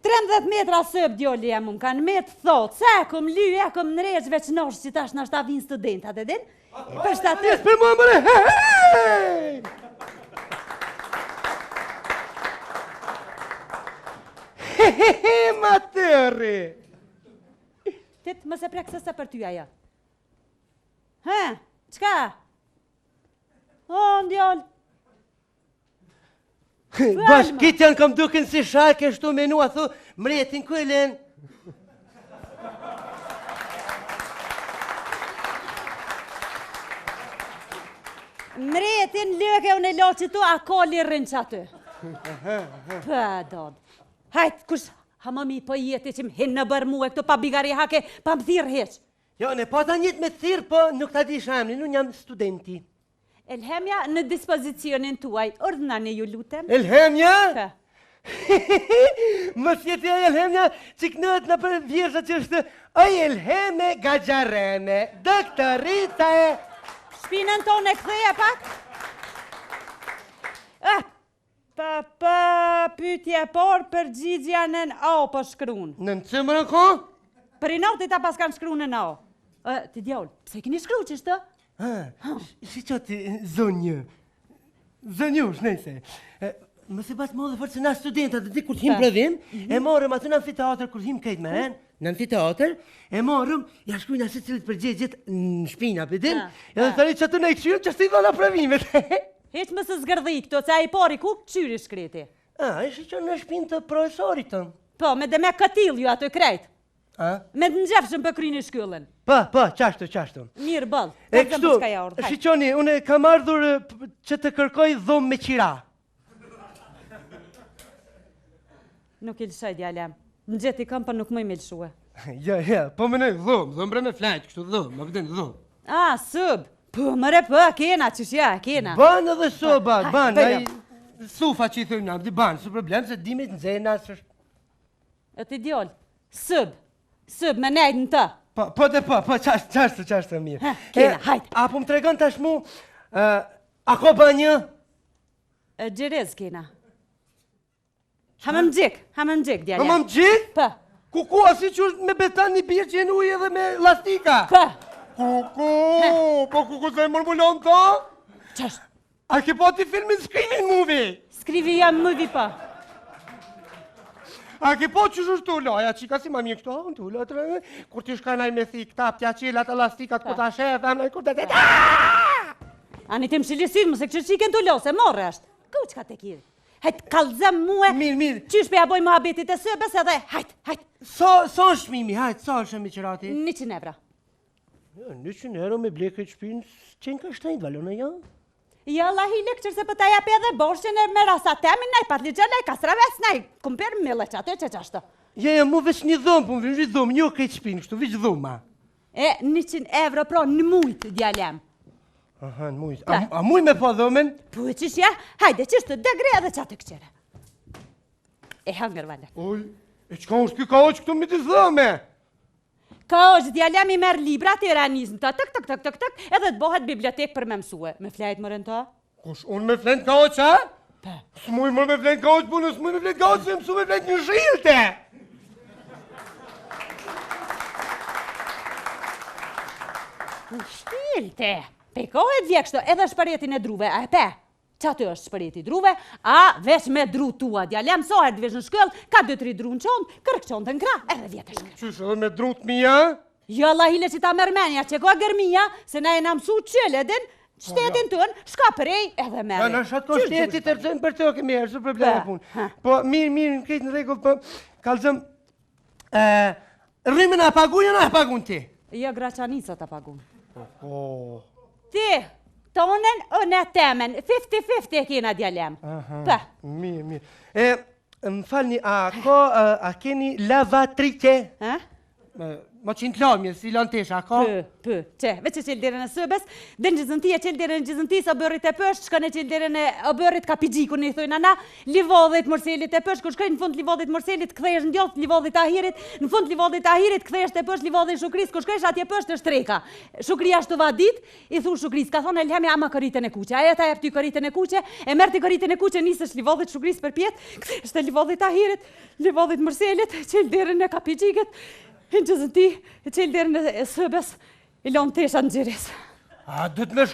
[SPEAKER 2] 13 metra sëp djoli jam unë, kanë me të thotë, se e këm ly, e këm në rejtë veç noshë që tash nashta vinë studentat, edhin? Për shtatë...
[SPEAKER 6] Për mua mëre, hej! Hehehe, matëri!
[SPEAKER 2] Tit, më se prekë sëse për ty aja. He, qka? O, ndjallë.
[SPEAKER 10] Bashkit janë kam duken si shake shtu menua, thu, mretin këllen.
[SPEAKER 2] Mretin lëke unë e loqë tu, a kolli rrinë që aty. Pëdod. Hajtë, kush, ha mami po jeti që më hinë në bërë mu e këtu pa bigari hake, pa më thirë heq.
[SPEAKER 10] Jo, ne po ta njët me thirë, po nuk ta di shamni, nuk jam studenti.
[SPEAKER 2] Elhemja në dispozicionin tuaj, ordnani ju lutem.
[SPEAKER 10] Elhemja? Më sjeti e Elhemja që kënët në për vjesha që është oj Elheme Gajareme, doktorita e...
[SPEAKER 2] Shpinën tonë e këtheja pak? Pytje por për gjigja në au për shkruun.
[SPEAKER 10] Në në cëmërën ko?
[SPEAKER 2] Për i notit ta pas kanë shkruun në au. Ti djollë, pse kini shkru që shtë?
[SPEAKER 10] Si që ti zonjë, zonjush, nejse.
[SPEAKER 15] Më se pas modhe fërë se na studentat dhe kur t'him prodhim, e morëm aty në amfiteatr, kur t'him kejt me hen, në amfiteatr, e morëm, ja shkujna se cilit përgjegjet në shpina, pëdin, edhe thari që aty në i këshyrëm që ashtë i dhona provimet.
[SPEAKER 2] Heq më së zgërdhi këto, se a i pari ku qyri shkreti.
[SPEAKER 15] Ishe që në shpinë të profesorit tëmë.
[SPEAKER 2] Po, me dhe me këtil ju ato krejt. Me të nxefshëm për kryni shkyllën.
[SPEAKER 15] Po, qashtu.
[SPEAKER 2] Mirë, bëll.
[SPEAKER 15] E kështu, shiqoni, une kam ardhur që të kërkoj dhomë me qira.
[SPEAKER 2] Nuk i lëshaj, djalem. Në gjeti kam, pa nuk më i me lëshue.
[SPEAKER 15] Ja, po më nëjë dhomë bre me flajt, kështu dhomë, më pëtën dhomë.
[SPEAKER 2] Sëb. Po, mëre, po, kena, qëshja, kena.
[SPEAKER 15] Banë edhe sobat, banë, sufa që i thëmë në, banë, su problem, se dimit në zena, së...
[SPEAKER 2] E ti djoll, sëb, me nejtë në të.
[SPEAKER 15] Po, qashtë mirë.
[SPEAKER 2] Kena, hajtë.
[SPEAKER 15] Apo më tregon tash mu, ako banjë?
[SPEAKER 2] Gjerez kena. Hamëm gjik, djale.
[SPEAKER 15] Hamëm gjik?
[SPEAKER 2] Po.
[SPEAKER 15] Kuku, asi që është me betan një birë që jenë ujë edhe me lastika?
[SPEAKER 2] Po.
[SPEAKER 15] Kuku se mërmullon të?
[SPEAKER 2] Qashtë?
[SPEAKER 15] A ke po ti filmin Screaming Movie?
[SPEAKER 2] Skrivi jam movie pa.
[SPEAKER 15] A ke po që është të loja, qika si ma mjë kështu, të lotërë, kur ti shkanaj me thi këta pja qilat e lastikat, ku ta shef, amnaj, kur të të të...
[SPEAKER 2] Ani të më shilisit, mëse kështë qiken të lo, se morë është. Ku që ka të kirë? Hajtë, kalzëm muë.
[SPEAKER 15] Mirë.
[SPEAKER 2] Qysh për ja boj muhabetit e sëbës edhe, hajtë.
[SPEAKER 15] Sa shmimi, hajtë, sa shëmi qërati?
[SPEAKER 2] 100 evra.
[SPEAKER 15] 100 euro me blekë i shpinë, qenë ka shtajnë valone, ja?
[SPEAKER 2] Ja, la hile këqër se pëta japi edhe boshqen e me rasatemin, nej, patligjen, nej, kasraves, nej, kumper mille që atë që qashtë.
[SPEAKER 15] Ja, mu veç një dhomë, po më vëjë dhomë, një kejtë shpinë, kështu, vëjë dhoma.
[SPEAKER 2] 100 evro pro në mujtë, djalem.
[SPEAKER 15] Aha, në mujtë. A muj me po dhomen?
[SPEAKER 2] Po, qishja, hajde, qishtë degre edhe qatë këqere. E hangër, valet.
[SPEAKER 15] Oj, e qka është kjo ka oqë këtu me të dhome?
[SPEAKER 2] Ka është djalem i merë libra të iranizm të tëk, edhe të bohet bibliotek për me mësue. Me flajt mërën të?
[SPEAKER 15] Kush, unë me flajt ka oqë, ha?
[SPEAKER 2] Pa.
[SPEAKER 15] S'muj mërë me flajt ka oqë, punë, s'muj me flajt ka oqë, se mësu me flajt një zhilte.
[SPEAKER 2] Në shtilte. Pekohet vjekshto edhe shparetin e druve, a e pe? Qa të është shpareti druve, a veç me dru tua, djalem, so herë të vesh në shkëll, ka 2-3 dru në qonë, kërk qonë të nkra, edhe vjetë e shkëll.
[SPEAKER 15] Qysh edhe me dru të mija?
[SPEAKER 2] Jo, la hile që ta mërmenja, që ka gërmija, se na e na mësu qëledin, shtetin tënë, shka përej edhe meri.
[SPEAKER 15] Në shatë ko shteti të rëzën për të ke merë, së probleme punë. Po, mirë, në krejtë në regullë, po, kalëzëm, rrimën a pagun, jo në a pagun ti?
[SPEAKER 2] Jo, graçanica ta pagun. Ti, tonen o në temen, 50-50 e kena djalem. Pa.
[SPEAKER 15] Mirë. Më falni, a keni lavatrike? Ma qenë të lamje, si lantesha, ka?
[SPEAKER 2] Pë, që, veç e qelë dhere në sëbës, dhe në gjizënti, e qelë dhere në gjizënti, sa bërit e pësht, shka në qelë dhere në bërit ka pijgjiku, në i thujnë ana, livodhit mërselit e pësht, kur shkoj në fund livodhit mërselit, këthejesh në djoft, livodhit ahirit, në fund livodhit ahirit, këthejesh të pësht, livodhit shukris, kur shkojsh atje pësht është treka. Shukria shtu vadit, i thu shukris, ka thonë Elhemi ama këritën e kuqe, aja ta jep ty këritën e kuqe, e merr ti këritën e kuqe, nisësh livodhit shukris për pjet, këthejesh të livodhit ahirit, livodhit mërselit, qelë dhere në kapijgjiket, në gjëzënti, e qelë dherë në sëbës, i lonë tesha në gjiris.
[SPEAKER 15] A, dhëtë me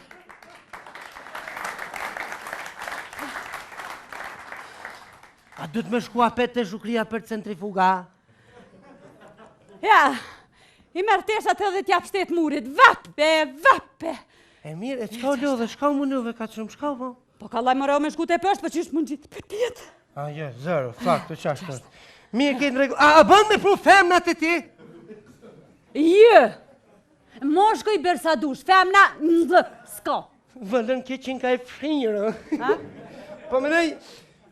[SPEAKER 15] A dhëtë me shku apet të shukria për centrifuga?
[SPEAKER 2] Ja, i merë teshat edhe t'jap shtet murit, vape.
[SPEAKER 15] E mirë, e qka u lodhe, shka u mënuve ka qëmë, shka u po?
[SPEAKER 2] Po ka laj më rao me shku të pështë, po qështë mund gjitë për tjetë.
[SPEAKER 15] A, zero, fakt, të qashtë. Mirë, kejtë në regu, a bën me pru femnat e ti?
[SPEAKER 2] Jë, moshko i bërsa dush, femna në dhëk, s'ka.
[SPEAKER 15] Vëllën ke qenë ka e frinjërë. Po menej,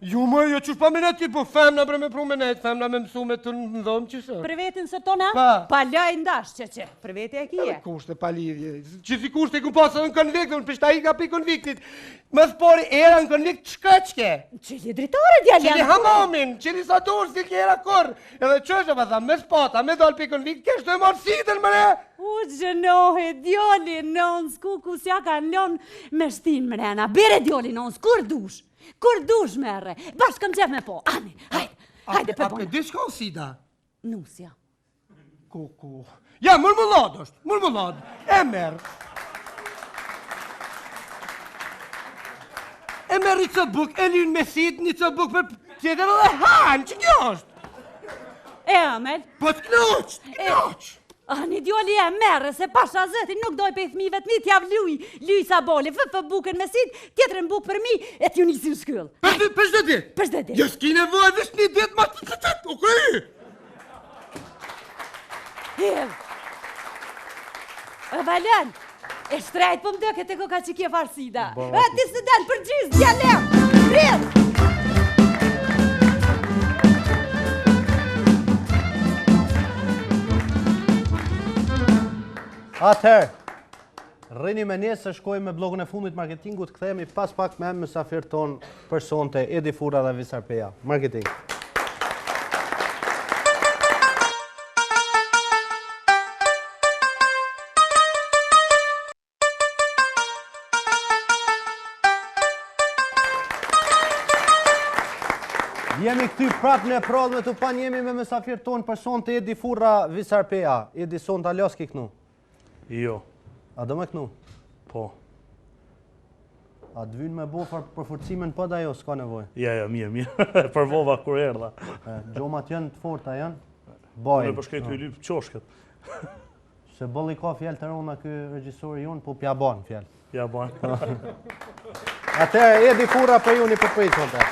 [SPEAKER 15] ju më, jo qësh pa menet ti, po femna bre me pru menet, femna me mësu me të në dhomë qësë.
[SPEAKER 2] Për vetin së tona? Pa laj ndash, që, për veti e kije.
[SPEAKER 15] Kushte pa lidhje, që si kushte ku pasë në konvikt, në pështa i ka pi konviktit. Më thpori era në konvikt shkëqke.
[SPEAKER 2] Qëli dritore djallë janë.
[SPEAKER 15] Qëli hamamin, qëli satur, si kjera kur. Edhe qështë pa tha, me spata, me dal pi konvikt, kështë e marë sitën mëre.
[SPEAKER 2] U gjënohi, djoli nons, ku s'ja ka lon me shtin mrena. Bere djoli nons, kur dush merre. Bashkëm qef me po, ani, hajde për bona.
[SPEAKER 15] A për di shka o sida?
[SPEAKER 2] Nusja.
[SPEAKER 15] Kuku. Ja, mërmullad është, e merë. e merr një copë buk, e lyn me thit, një copë buk për tjetër dhe han, që kjo është?
[SPEAKER 2] E Amel?
[SPEAKER 15] Po të knoq.
[SPEAKER 2] Një djoli e merë, se pasha zëti nuk doj për i thmive të mi, t'jav luj sa boli, fë bukën me sit, tjetërën bukë për mi, e t'ju njësi në shkyll.
[SPEAKER 15] Për shdo dit?
[SPEAKER 2] Për shdo dit.
[SPEAKER 15] Jo s'ki nevoj, vesh një dit ma të u kërë.
[SPEAKER 2] Valen, e shtrejt për më dëket e koka që kje farsida. Ti student për gjys, djalem, prit!
[SPEAKER 5] Atëherë, rrini me njesë se shkojmë me blogën e fundit marketingut, këthejemi pas pak me mësafir ton personte Edi Furra dhe Visar Peja. Marketing. Jemi këty prap në prodhme të pan jemi me mësafir ton personte Edi Furra, Visar Peja. Edi son të aljoski kënu.
[SPEAKER 12] Jo.
[SPEAKER 5] A do me kënu?
[SPEAKER 12] Po.
[SPEAKER 5] A të vynë me bo për forcimin për da jo, s'ka nevoj?
[SPEAKER 12] Ja, mirë. Përvova kur erdha.
[SPEAKER 5] Gjomat janë të forta, janë? Bajnë.
[SPEAKER 12] Me përshkejt të lypë qoshket.
[SPEAKER 5] Se bëlli ka fjallë të rona kë regjisori jonë, po pja banë fjallë.
[SPEAKER 12] Ja banë.
[SPEAKER 5] Atëherë, Edi Furra për ju një përpëjtë sonte.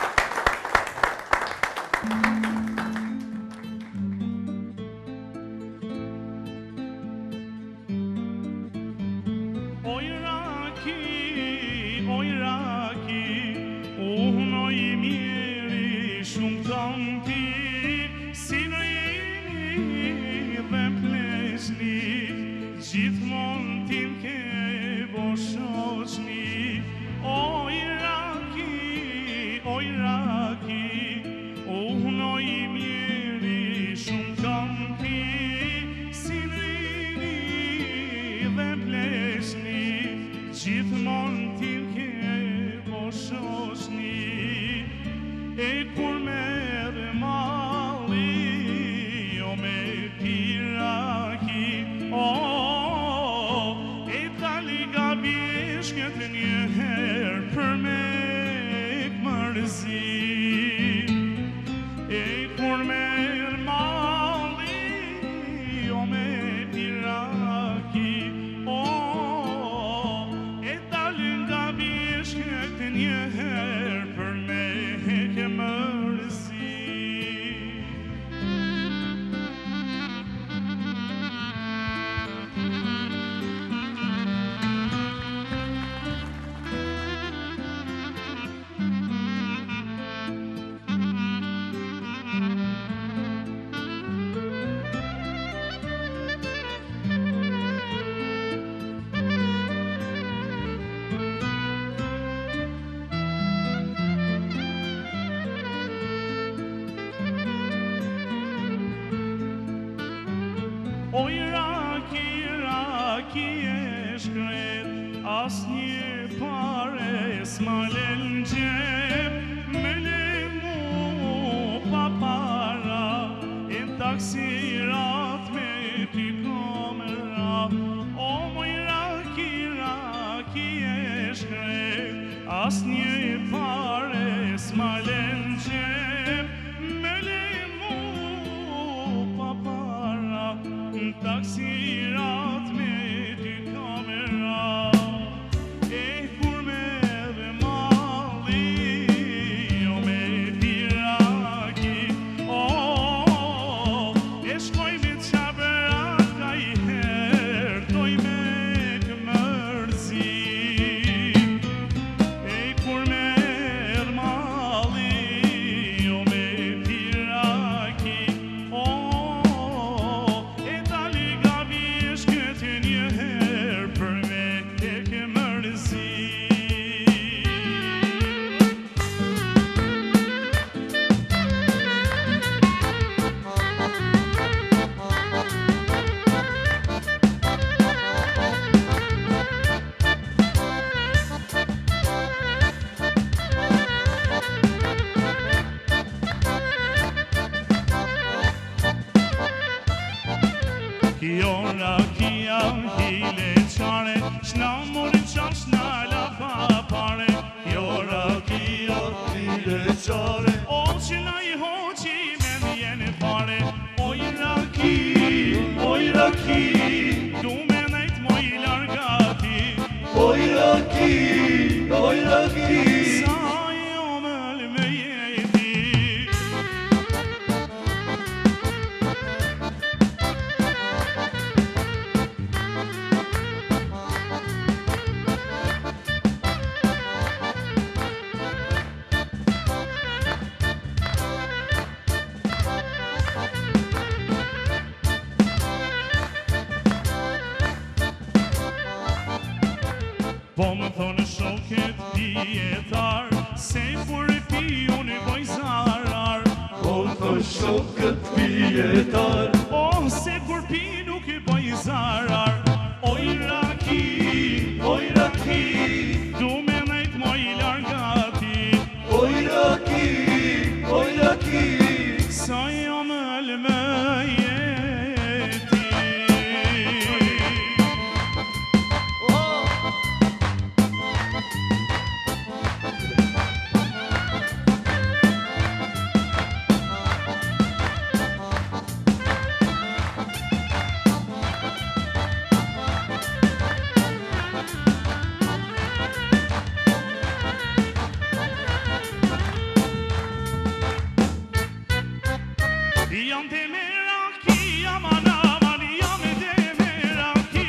[SPEAKER 3] Hile qare, shna mori qan, shna la pa pare, jo ra qare O që na I hoqi me mjene fare Oj raki Du me nejt moj largati Oj raki Sa jo mëll me jeti Po më thonë shoket pjetar Se kur e pi unë I boj zarar Po më thonë shoket pjetar Oh, se kur pi nuk I boj zarar Oj raki Du me nejt moj largati Oj raki Sa jo mëll me jeti Jam te me raki, aman aman, jam te me raki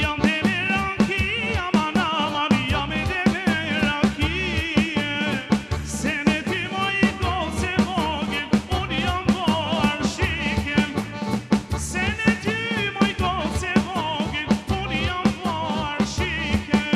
[SPEAKER 3] Jam te me raki, aman aman, jam te me raki Se ne ty moj goce vogel, unë jam vo arshikem Se ne ty moj goce vogel, unë jam vo arshikem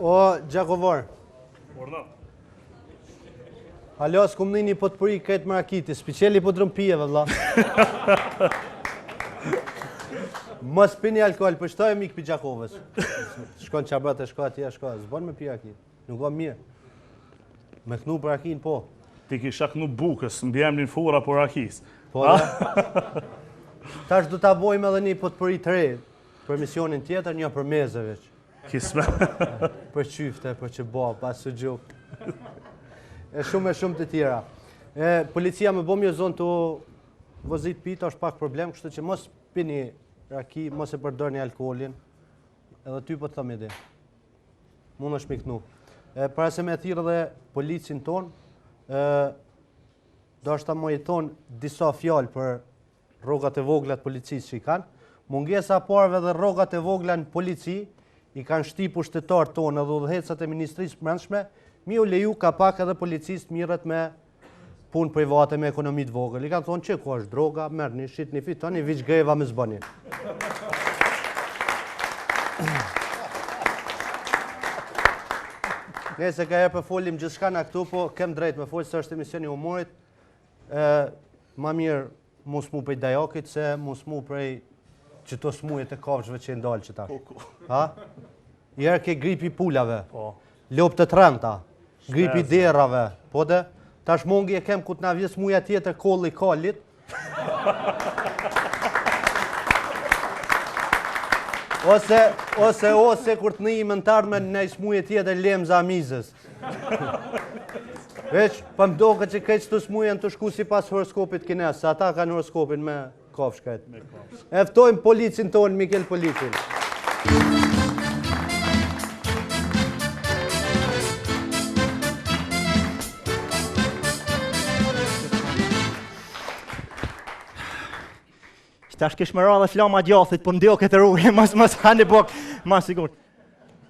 [SPEAKER 5] O, Gjakovar.
[SPEAKER 12] Ordo.
[SPEAKER 5] Alo, s'kum një po të përi këtë mrakiti, speciali po të rëmpijeve, vla. Mos pini alkohol, përshtoj e mikë pi Gjakovës. Shkon qabrat e shko atje, shko, zbon me pi aki. Nuk o mirë. Me knu për akin, po.
[SPEAKER 12] Ti kisha knu bukës, mbi emrin fura për akis.
[SPEAKER 5] Po, da. Tash du ta bojmë edhe një po të përi të re, për misionin tjetër, një për mezeve.
[SPEAKER 12] Kisme.
[SPEAKER 5] Për qyfte, për që bo, pas së gjuk. E shumë të tjera. Policia me bom jo zonë të vozit pita është pak problem, kështu që mos pini raki, mos e përdor një alkoholin, edhe ty po të thëmë edhe. Mund është miknu. Para se me thirë dhe policin ton, do është ta mojton disa fjallë për rrogat e voglat policisë që I kanë. Mungesa parve dhe rrogat e vogla në polici, I kanë shti pushtetarë tonë edhe udhëhecat e Ministrisë Brendshme, mi u leju ka pak edhe policistë mirët me punë private me ekonomi të vogël. I kanë thonë që ku është droga, merë një shit një fitoni, viç greva me zbani. Nëse ka herë për folim gjithçka na këtu, po kem drejt me folë se është emisioni humorit. Ma mirë mu smu prej dajakit se mu smu prej qëto smujet e kafshëve që ndalë që tash. Ha? I herë ke gripi pulave, lopë të trenta, gripi derave, po dhe, tash mongi e kem ku t'na vjes muja tjetër kolli kallit. Ose kur t'ni I mëntarë me në smuje tjetër lemë zamizës. Veç, pa më doke që këtë të smujen të shku si pas horoskopit kines, se ata kanë horoskopin me kofshkajt. Eftojmë policin tonë, Mikel Policin.
[SPEAKER 10] Tash kish më ra dhe flama gjathit, po ndio këtë rrugë, mas hani bok, mas sigur.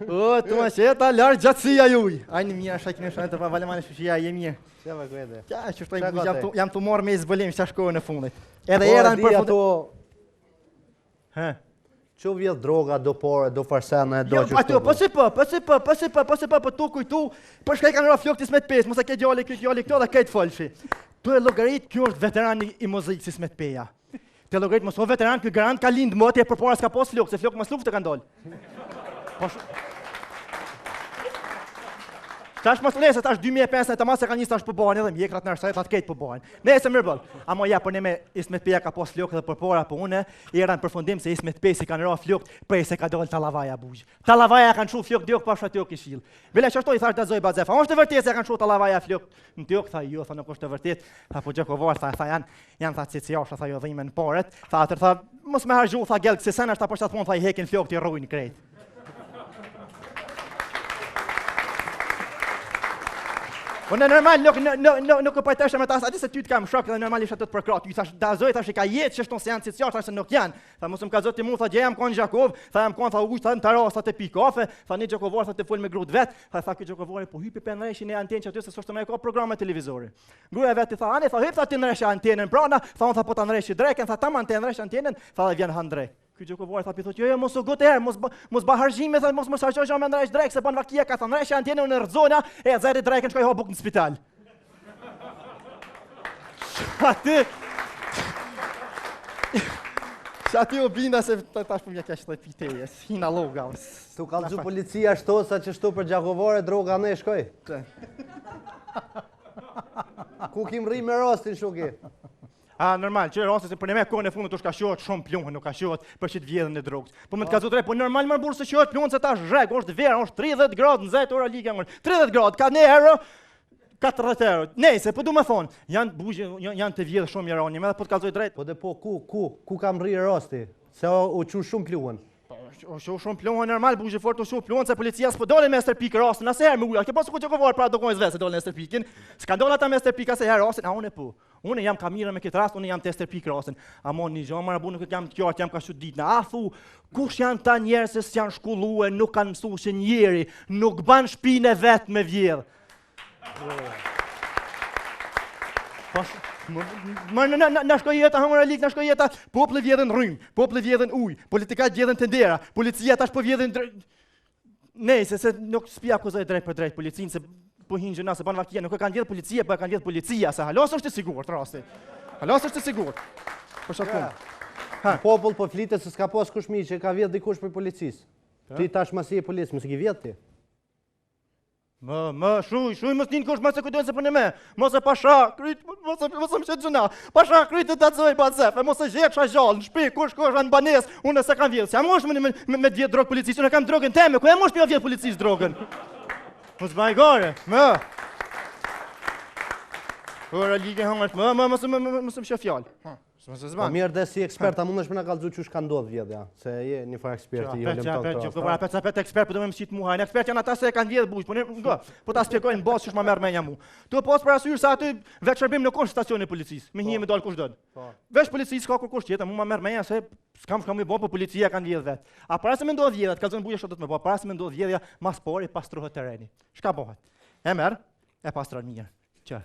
[SPEAKER 10] O, të më qeta, larë gjatësia juj. Ajnë mija, shakine shane të pavale mane shushia, je mirë.
[SPEAKER 5] Qeva këjde?
[SPEAKER 10] Ja, që shtaj, jam të morë me i zbëlim, që shkojë në fundit. Edhe erën për fundit.
[SPEAKER 5] Që vjetë droga, do pore, do farsene, do që
[SPEAKER 10] shtu? Po si po tu kujtu, për shkaj kanë ra flokti Smet Pes, mos e ke gjalli këto dhe kejtë folshi. Tu e logarit, kjo është veterani i muzikë si Smet Peja. Te logarit mos o veteran, kjo garant ka lindë më, për para s'ka pos flok, se flok mas luftë të kanë dollë. Tash mos lese, tash 2005 të masë e ka njës tash përbojnë edhe mjekrat në arsajt, atë kejtë përbojnë. Nese mirë bëllë, amo ja për ne me Ismet Peja ka pos flok dhe për para për une, i eran përfundim se Ismet Pej si kanë ra flok, prej se ka dollë Talavaja bujë. Talavaja kanë shu flok diok pasha tjok i shilë. Bile që ashtoj, thash Dazoj Bazef, a është të vërtet se kanë shu Talavaja flok në tjok, tha jo, tha nuk është të vërtet, tha po Gjekovar, tha janë tha ciciasha, tha jo dhime në paret, tha mos me hargju, tha gelë kësi sen është ta për shtatë tha i hekin flok t'i rrujnë krejt. Po në normal nuk e pajteshe me ta, ati se ty t'kam shok dhe normalisht atë të përkrat. Ju thash, Dazoj thash i ka jetë që shton se janë ciciar, thash se nuk janë. Tha mos më ka zoti mu, tha gje jam kon Gjakov, tha jam kon, tha uj, tha në taras, tha të pi kafe, tha një Gjakovar, tha të full me grut vet, tha kjo Gjakovari po hypi për nreshin e anten që aty se s'është me ka programe televizore. Gruaja vet i tha, ani, tha hyp tha ti nresha antenën prana, tha unë tha po ta nreshi dreken, tha tam anten nresh antenën, tha dhe vjen han drek. Ky Gjakovari tha pi thotë, jo mos u gut herë, mos ba harxhime, tha mos harxhosh me nresh drek se ban vakia ka tha nresh antenën në rrzona, e zëri dreken shkoi ha buk në spital. Shati u binda se tash për mja kesh të piteje, hina loga.
[SPEAKER 5] Tu ka lëgju policia shtosa që shtu për Gjakovare droga ne shkoj? Ku kim rri me rastin shuki?
[SPEAKER 10] Normal, që rastin se për ne me kone fundë të shkashohet shumë pluhën, nuk kashohet për që të vjedhën e drogës. Po me të kazu të rej, po normal më burë se shohet pluhën se ta është zhrek, është verë, është 30 gradë në zajtë ora ligja ngërë. 30 gradë, ka ne herë, 40 euro. Nejse, po du me thonë, janë të vjedhë shumë i rani, me dhe po të kalzoj drejt.
[SPEAKER 5] Po dhe po, ku kam rri rasti? Se u qu shumë pluhën?
[SPEAKER 10] O shu shumë pluhën, normal, bugje fort u shu pluhën, se policia s'po dole me Ester Pik rastin, asë herë me uja, ke pasu ku që kovarë pra do kojnë zvese dole në Ester Pikin, s'ka dole ata me Ester Pik asë herë rastin, a une po. Une jam kamire me këtë rast, une jam të Ester Pik rastin. Amo një gjo, mara bu nuk jam të qartë, jam ka shu ditëna. A thu, kush janë ta njerë se s'janë shkullue, nuk kanë mësu që njeri, nuk ban shpine vetë me vjedhë. Na shkoj jeta, hamër e lik, na shkoj jeta, poplë vjedhen rrymë, poplë vjedhen ujë, politikat vjedhen të ndera, policia tash po vjedhen nejse, se nuk spja akuzoj drejt për drejt policinë, se po hinë gjëna, se banë vakia, nuk e kanë vjedh policia, po e kanë vjedh policia, se halas është të sigurt, rasti. Halas është të sigurt. Për shakun.
[SPEAKER 5] Popull po flitet se s'ka pas kush mi që ka vjedh dikush për policisë. Ti tash masi e policë, mësë ki vjedh ti?
[SPEAKER 10] Shuj, mos njën kush, mos e kujtojnë se për në me, mos e pasha, kryt, mos e më qëtë gjëna, pasha kryt të Dazoj Bazef, mos e gjetë qa gjallë, në shpi, kush anë banes, unë se kam vjedhë, si jam mosh me vjetë drogë policisë, unë e kam drogën teme, ku e mosh me vjetë policisë drogën? Mos baj gare, Ora ligë hangët, mos më shë fjallë.
[SPEAKER 5] Po mirë dhe si eksperta mund është me në kalëzu që shka ndodhë vjedhja, se je një farë eksperti jo lëmë të
[SPEAKER 10] Apet ekspert, për do me më qitë muha, në ekspert janë ata se e kanë vjedhë bujsh, po ta spjekojnë në basë që shma merë menja mu. Tu e posë për asyur sa aty veç shërbim në kush stacioni policisë, me një me dalë kush dënë. Veç policisë ka kur kush tjetë, mu ma merë menja se s'kam i bo, po policia kanë vjedhë vetë. A para se me ndodhë vjedhja, të kalëzën bujë shotët me bo, para se me ndodhë vjedhja, mas pori pastrohet tereni. Shka bohet? E merë, e pastron mirë. Që?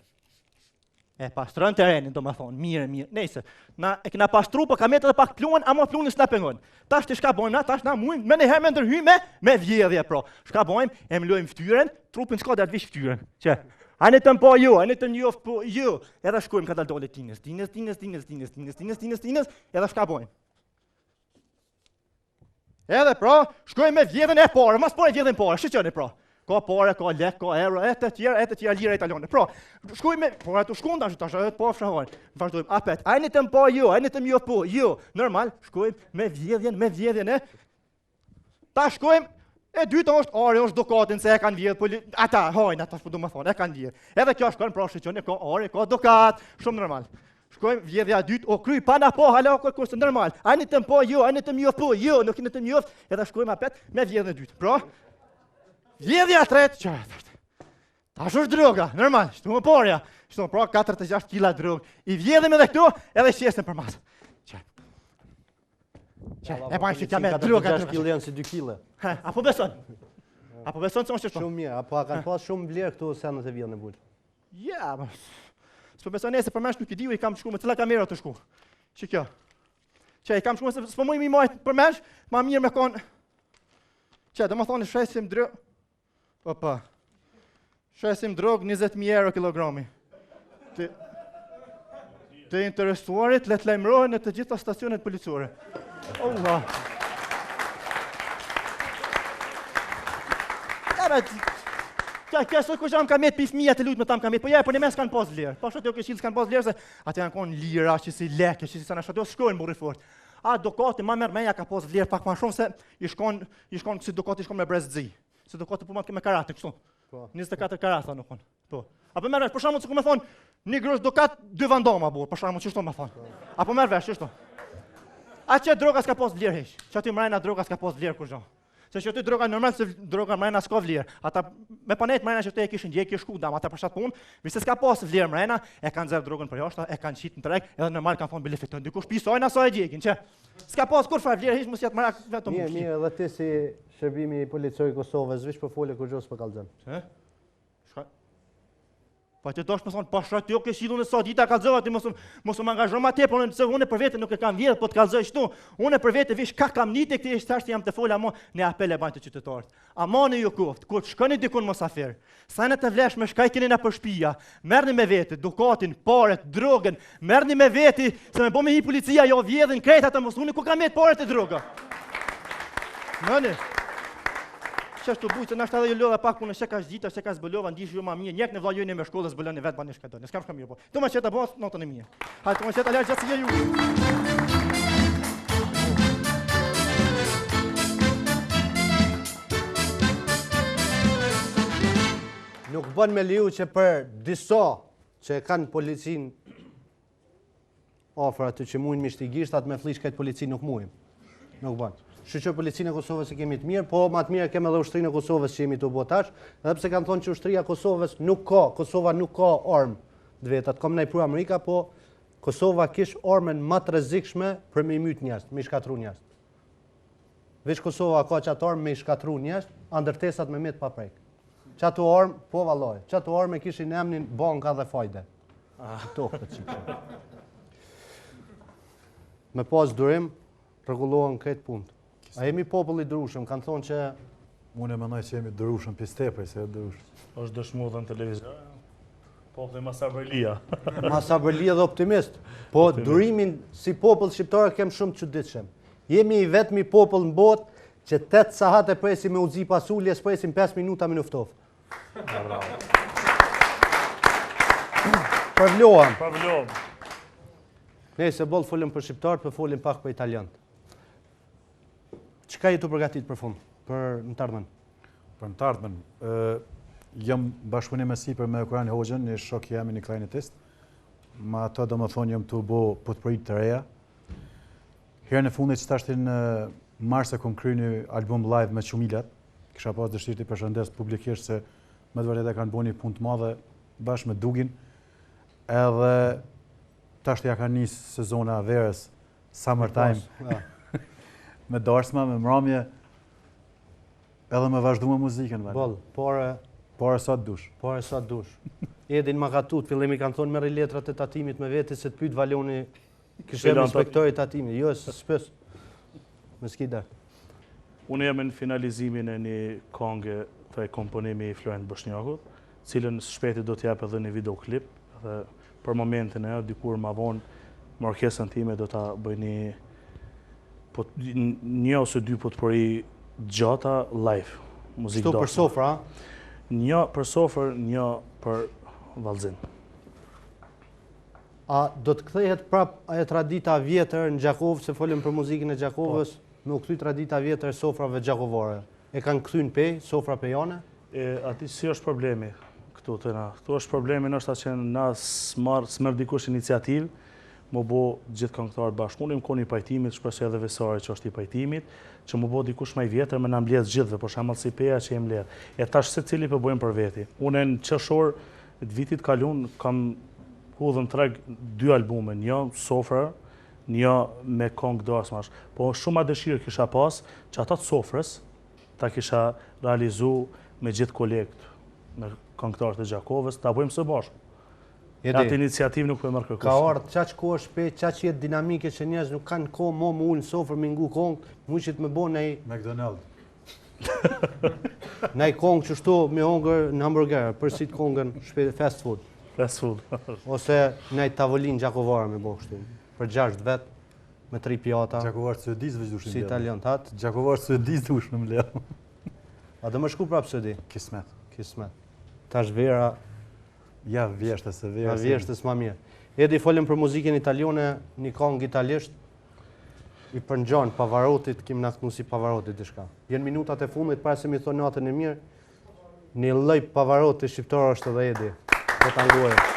[SPEAKER 10] E pastron terenin, do më thonë, mirë, nejse. Na e kena pastru, po ka metë edhe pak pluhën, ama pluhën s'na pengon. Tash të shka bojmë na, tash na mujmë, me nëherë me ndërhy me vjedhje, pro. Shka bojmë, e mlojmë ftyren, trupin s'ka dhe atë vish ftyren. Që? Anë të mpo jo, anë të njoft po jo. Edhe shkojmë ka dal dole tinës, edhe shka bojmë. Edhe, pro, shkojmë me vjedhën e parë, mas pore vjedhën parë, shqyqëni, pro. Ka pare, ka lek, ka euro, e të tjera lira italiane. Pra, shkuj me, por ato shkun tash edhe po fshahon. Vazhdojmë, apet, ajni të mpo jo, ajni të mjof po, jo. Normal, shkojmë me vjedhjen, Ta shkojmë, E dyta është are, është dokatin se e kanë vjedh, ata hajnë, ata po do më thonë, e kanë vjedh. Edhe kjo shkon pra shqyqon, e ka are, ka dokat, shumë normal. Shkojmë vjedhja dytë, o kryj, pa na po, hala o kërë normal. Ajni të më po, jo, ajni të më jof po, jo, nuk i në të më jof, edhe shkojmë apet me vjedhja dytë. Pra, vjedhja tretë, që tash është droga, normal, shtu më porja. Shtu më pra 46 kila drogë. I vjedhëm edhe këtu, edhe shqesën për masë. E pa që kja me droga.
[SPEAKER 5] 46 kila janë si 2 kila.
[SPEAKER 10] Apo beson? Apo beson që më shqeshtu?
[SPEAKER 5] Shumë mirë, apo a kanë pas shumë vlerë këtu senët e vjedhën e bullë?
[SPEAKER 10] Ja, s'po beson e se për mensh nuk i diu, i kam shku me cila kamera të shku. Që kjo? Që i kam shku me se s'po mujmë i majtë për mensh, ma mirë me konë. Që, do më thonë shesim drogë. Opa. Shesim drogë 20.000 euro kilogrami. Të interesuarit, le të lajmërohen në të gjitha stacionet policore. Allah. Kja sot kështë jam kamet për i fëmija të lutë me tam kamet, po ja, për në mes kanë pas vlerë. Po shëtë jo këshilë s'kanë pas vlerë, se atë janë konë lira, që si leke, që si sa në shëtë, shkojnë burri fort. A dokati ma mërë meja ka pas vlerë pak ma shumë, se i shkon si dokati i shkon me brezëzi. Se dokati po matë ke me karate, kështu. 24 karata nuk konë. Po. Apo mërë vesh, për shamu që ku me thonë, një grosh dokat 2 vandoma burë, për shamu që shto me thonë. Apo mërë vesh, që shto. A që droga s'ka pas vlerë heq, që aty mrajna droga s'ka pas vlerë kur gjo. Se që aty droga normal, se droga mrajna s'ka vlerë. Ata me panet mrajna që te e kishin gjej, kish dam, ata për shatë punë, vise s'ka pas vlerë mrajna, e kanë zerë drogën për jashta, e kanë qitë në treg, edhe normal kanë thonë bilefitën, dikush pisojnë aso e gjegin, që s'ka pas kur fare vlerë heq, mos jetë mrak vetëm
[SPEAKER 5] mirë, mirë, edhe ti si shërbimi policori Kosovës, zvish për folje kur gjos për kalëzën.
[SPEAKER 10] Pa që dosh më thonë, pa shrat jo ke shidu në sa dita kalëzova, ti mos më angazhro ma tepër, se unë për vete nuk e kam vjedh, po të kalëzoj shtu. Unë për vete vish ka kam nite këti ishtë tashtë jam të folja mo në apel e bajnë të qytetarët. Ama në ju koftë, kur shkoni dikun mosafir, sajnë të vlesh me shkaj keni në për shpia, merni me vete, dukatin, paret, drogën, merni me veti, se me bo me hi policia, jo vjedhin krejt atë mos unë ku kam jetë paret e droga. Mëni. Qështu bujtë, nështë edhe ju lodha pak punë, që ka zgjita, që ka zbëllova, ndish ju ma mirë, njek në vlajojnë me shkollës bëllën e vetë ba një shkadojnë, s'kam shka mirë po. Tu ma qëta bas, notën e mirë. Hajtë, tu ma qëta lërë që si je ju.
[SPEAKER 5] Nuk bën me liu që për disa që kanë policin ofër aty që mujnë mishtigisht, atë me flish këtë policin nuk mujnë. Nuk bën. Shqyqër policinë e Kosovës e kemi të mirë, po ma të mirë kemi edhe ushtrinë e Kosovës që jemi të botash, edhe pse kanë thonë që ushtria e Kosovës nuk ka, Kosova nuk ka armë të vetat, kom nej për Amerika, po Kosova kish armën më të rrezikshme për me i myt njerëz, me i shkatru njerëz. Veç Kosova ka qatë armë me i shkatru njerëz, andërtesat me mit pa prek. Qato armë, po valloj, qato armë e kishin emnin banka dhe fajde. Me pas durim, rregullohen këtë punë. A jemi popull i dërushëm, kanë thonë që...
[SPEAKER 11] Unë e mënoj që jemi dërushëm pistepër, se e dërushëm.
[SPEAKER 12] është dëshmu dhe në televizor. Popull i Masabërlia.
[SPEAKER 5] Masabërlia dhe optimist. Po, durimin si popull shqiptarë kem shumë çuditshëm. Jemi i vetmi popull në botë që 8 sahat e presim me uzi pasulje, s'presim 5 minuta me nuftof. Përvlohem.
[SPEAKER 12] Përvlohem.
[SPEAKER 5] Ne se boll folim për shqiptarët, për folim pak për italianët. Çka jetu përgatit për fund, për në të ardhmen?
[SPEAKER 11] Për në të ardhmen, jam bashkëpunim e sipër me Kurani Hoxhën, një shok jam një klarinetist. Ma ato do më thonë jam të bo potpërit të reja. Herën e fundit që tashtin në mars e kom kry një album live me Qumilat. Kisha pas dëshirë të përshëndes publikisht se me të vërtet e kanë bo një punë të madhe bashkë me Dugin. Edhe tashti ja ka njës sezona verës, Summertime. Me darsma, me mramje, edhe me vazhdu me muzikën.
[SPEAKER 5] Boll,
[SPEAKER 11] pare sa të dush.
[SPEAKER 5] Pare sa të dush. Edin ma ka tut, fillemi kanë thonë merri letrat e tatimit me veti se të pyet Valoni kishte inspektori tatimit. Jo, s'pës. Me s'ki dar.
[SPEAKER 12] Unë jam në finalizimin e një këngë të komponimi i Florent Boshnjakut, cilën shpeti do t'jap edhe një videoklip, dhe për momentin e dikur ma vonë me orkestrën time do t'a bëj një ose dy potpori gjata live, muzik
[SPEAKER 5] dashme. Shtu për sofra?
[SPEAKER 12] Një për sofër, një për vallëzim.
[SPEAKER 5] A do të kthehet prap ajo tradita vjetër në Gjakovë, se folëm për muzikën e Gjakovës, me u kthy tradita vjetër sofrave gjakovore? e kanë kthyn pej, sofra pejane?
[SPEAKER 12] Ati si është problemi këtu të na. Këtu është problemi nështë që na s'merr dikush iniciativë, më bo gjithë këngëtarët bashkë. Unë im i pajtimit, shpresoj edhe Vesari që është i pajtimit, që më bo dikush më i vjetër me na mbledh gjithëve, për shembull si Peja që e mbledh. E tash secili po bëjmë për veti. Unë në qershor të vitit kalun kam hudhën treg 2 albume, një sofra, një me këngë dasmash. Po shumë a dëshirë kisha pas që ata të sofrës ta kisha realizu me gjithë kolegët, me këngëtarët e Gjakovës, ta bëjmë së bashku. Atë iniciativë nuk po e merr kërkush.
[SPEAKER 5] Ka ardhur çaq kohë shpejt, çaq jetë dinamike që njerëz nuk kanë kohë më ulën sofër me ngu kongë, muqit me bon ai
[SPEAKER 11] McDonald's.
[SPEAKER 5] Nai kongë që shto me hongër në hamburger, përsit kongën fast food.
[SPEAKER 12] Fast food.
[SPEAKER 5] Ose nai tavolinë gjakovare me bo kështu. Për 6 vet me 3 pjata.
[SPEAKER 11] Gjakovar suediz veç dushim.
[SPEAKER 5] Si italian tat.
[SPEAKER 11] Gjakovar suediz dush në mbledh.
[SPEAKER 5] A do më shku prapë Suedi?
[SPEAKER 11] Kismet.
[SPEAKER 5] Tash vera.
[SPEAKER 11] Ja vjeshtës se vera.
[SPEAKER 5] Ja vjeshtës ma mirë. Edi folëm për muzikën italiane, një këngë italisht, i përngjon Pavarotit, kim na thënë si Pavarotit diçka. Jenë minutat e fundit para se mi thonë natën e mirë. Një lloj Pavaroti shqiptar është edhe Edi. Do ta ngojë.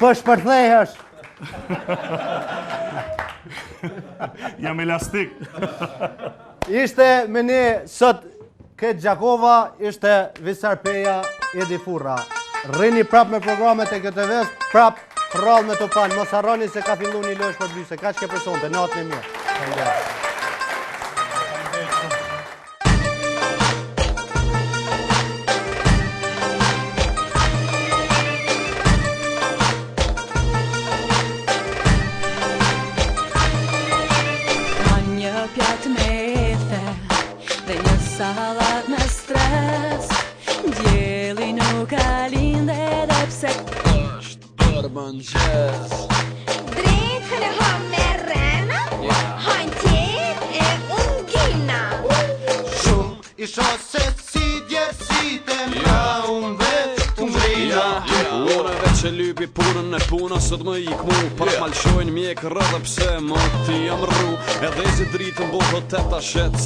[SPEAKER 5] Po shpërthehesh.
[SPEAKER 12] Jam elastik.
[SPEAKER 5] Ishte me ne sot këtë Gjakova, ishte Visar Peja, Edi Furra. Rrini prap me programet e KTV-s, prap Rrallë me të panë, mos harroni se ka fillu një lojsh për blyse, ka që ke përsonte, natën e mirë.
[SPEAKER 16] Salat me stres Djeli nuk ka linde dhe pse është bërë mëngjes
[SPEAKER 8] Dritën e hëm me rena Hajnë tjet e ungina
[SPEAKER 3] Shumë isha se si djerësite Ma unë vetë të mrina
[SPEAKER 17] Unë veç e lypi punën e puna sot më ik mu Pak malshojnë mjek rrëdhe pse më ti jam rru Edhe zi dritën bohë të teta shet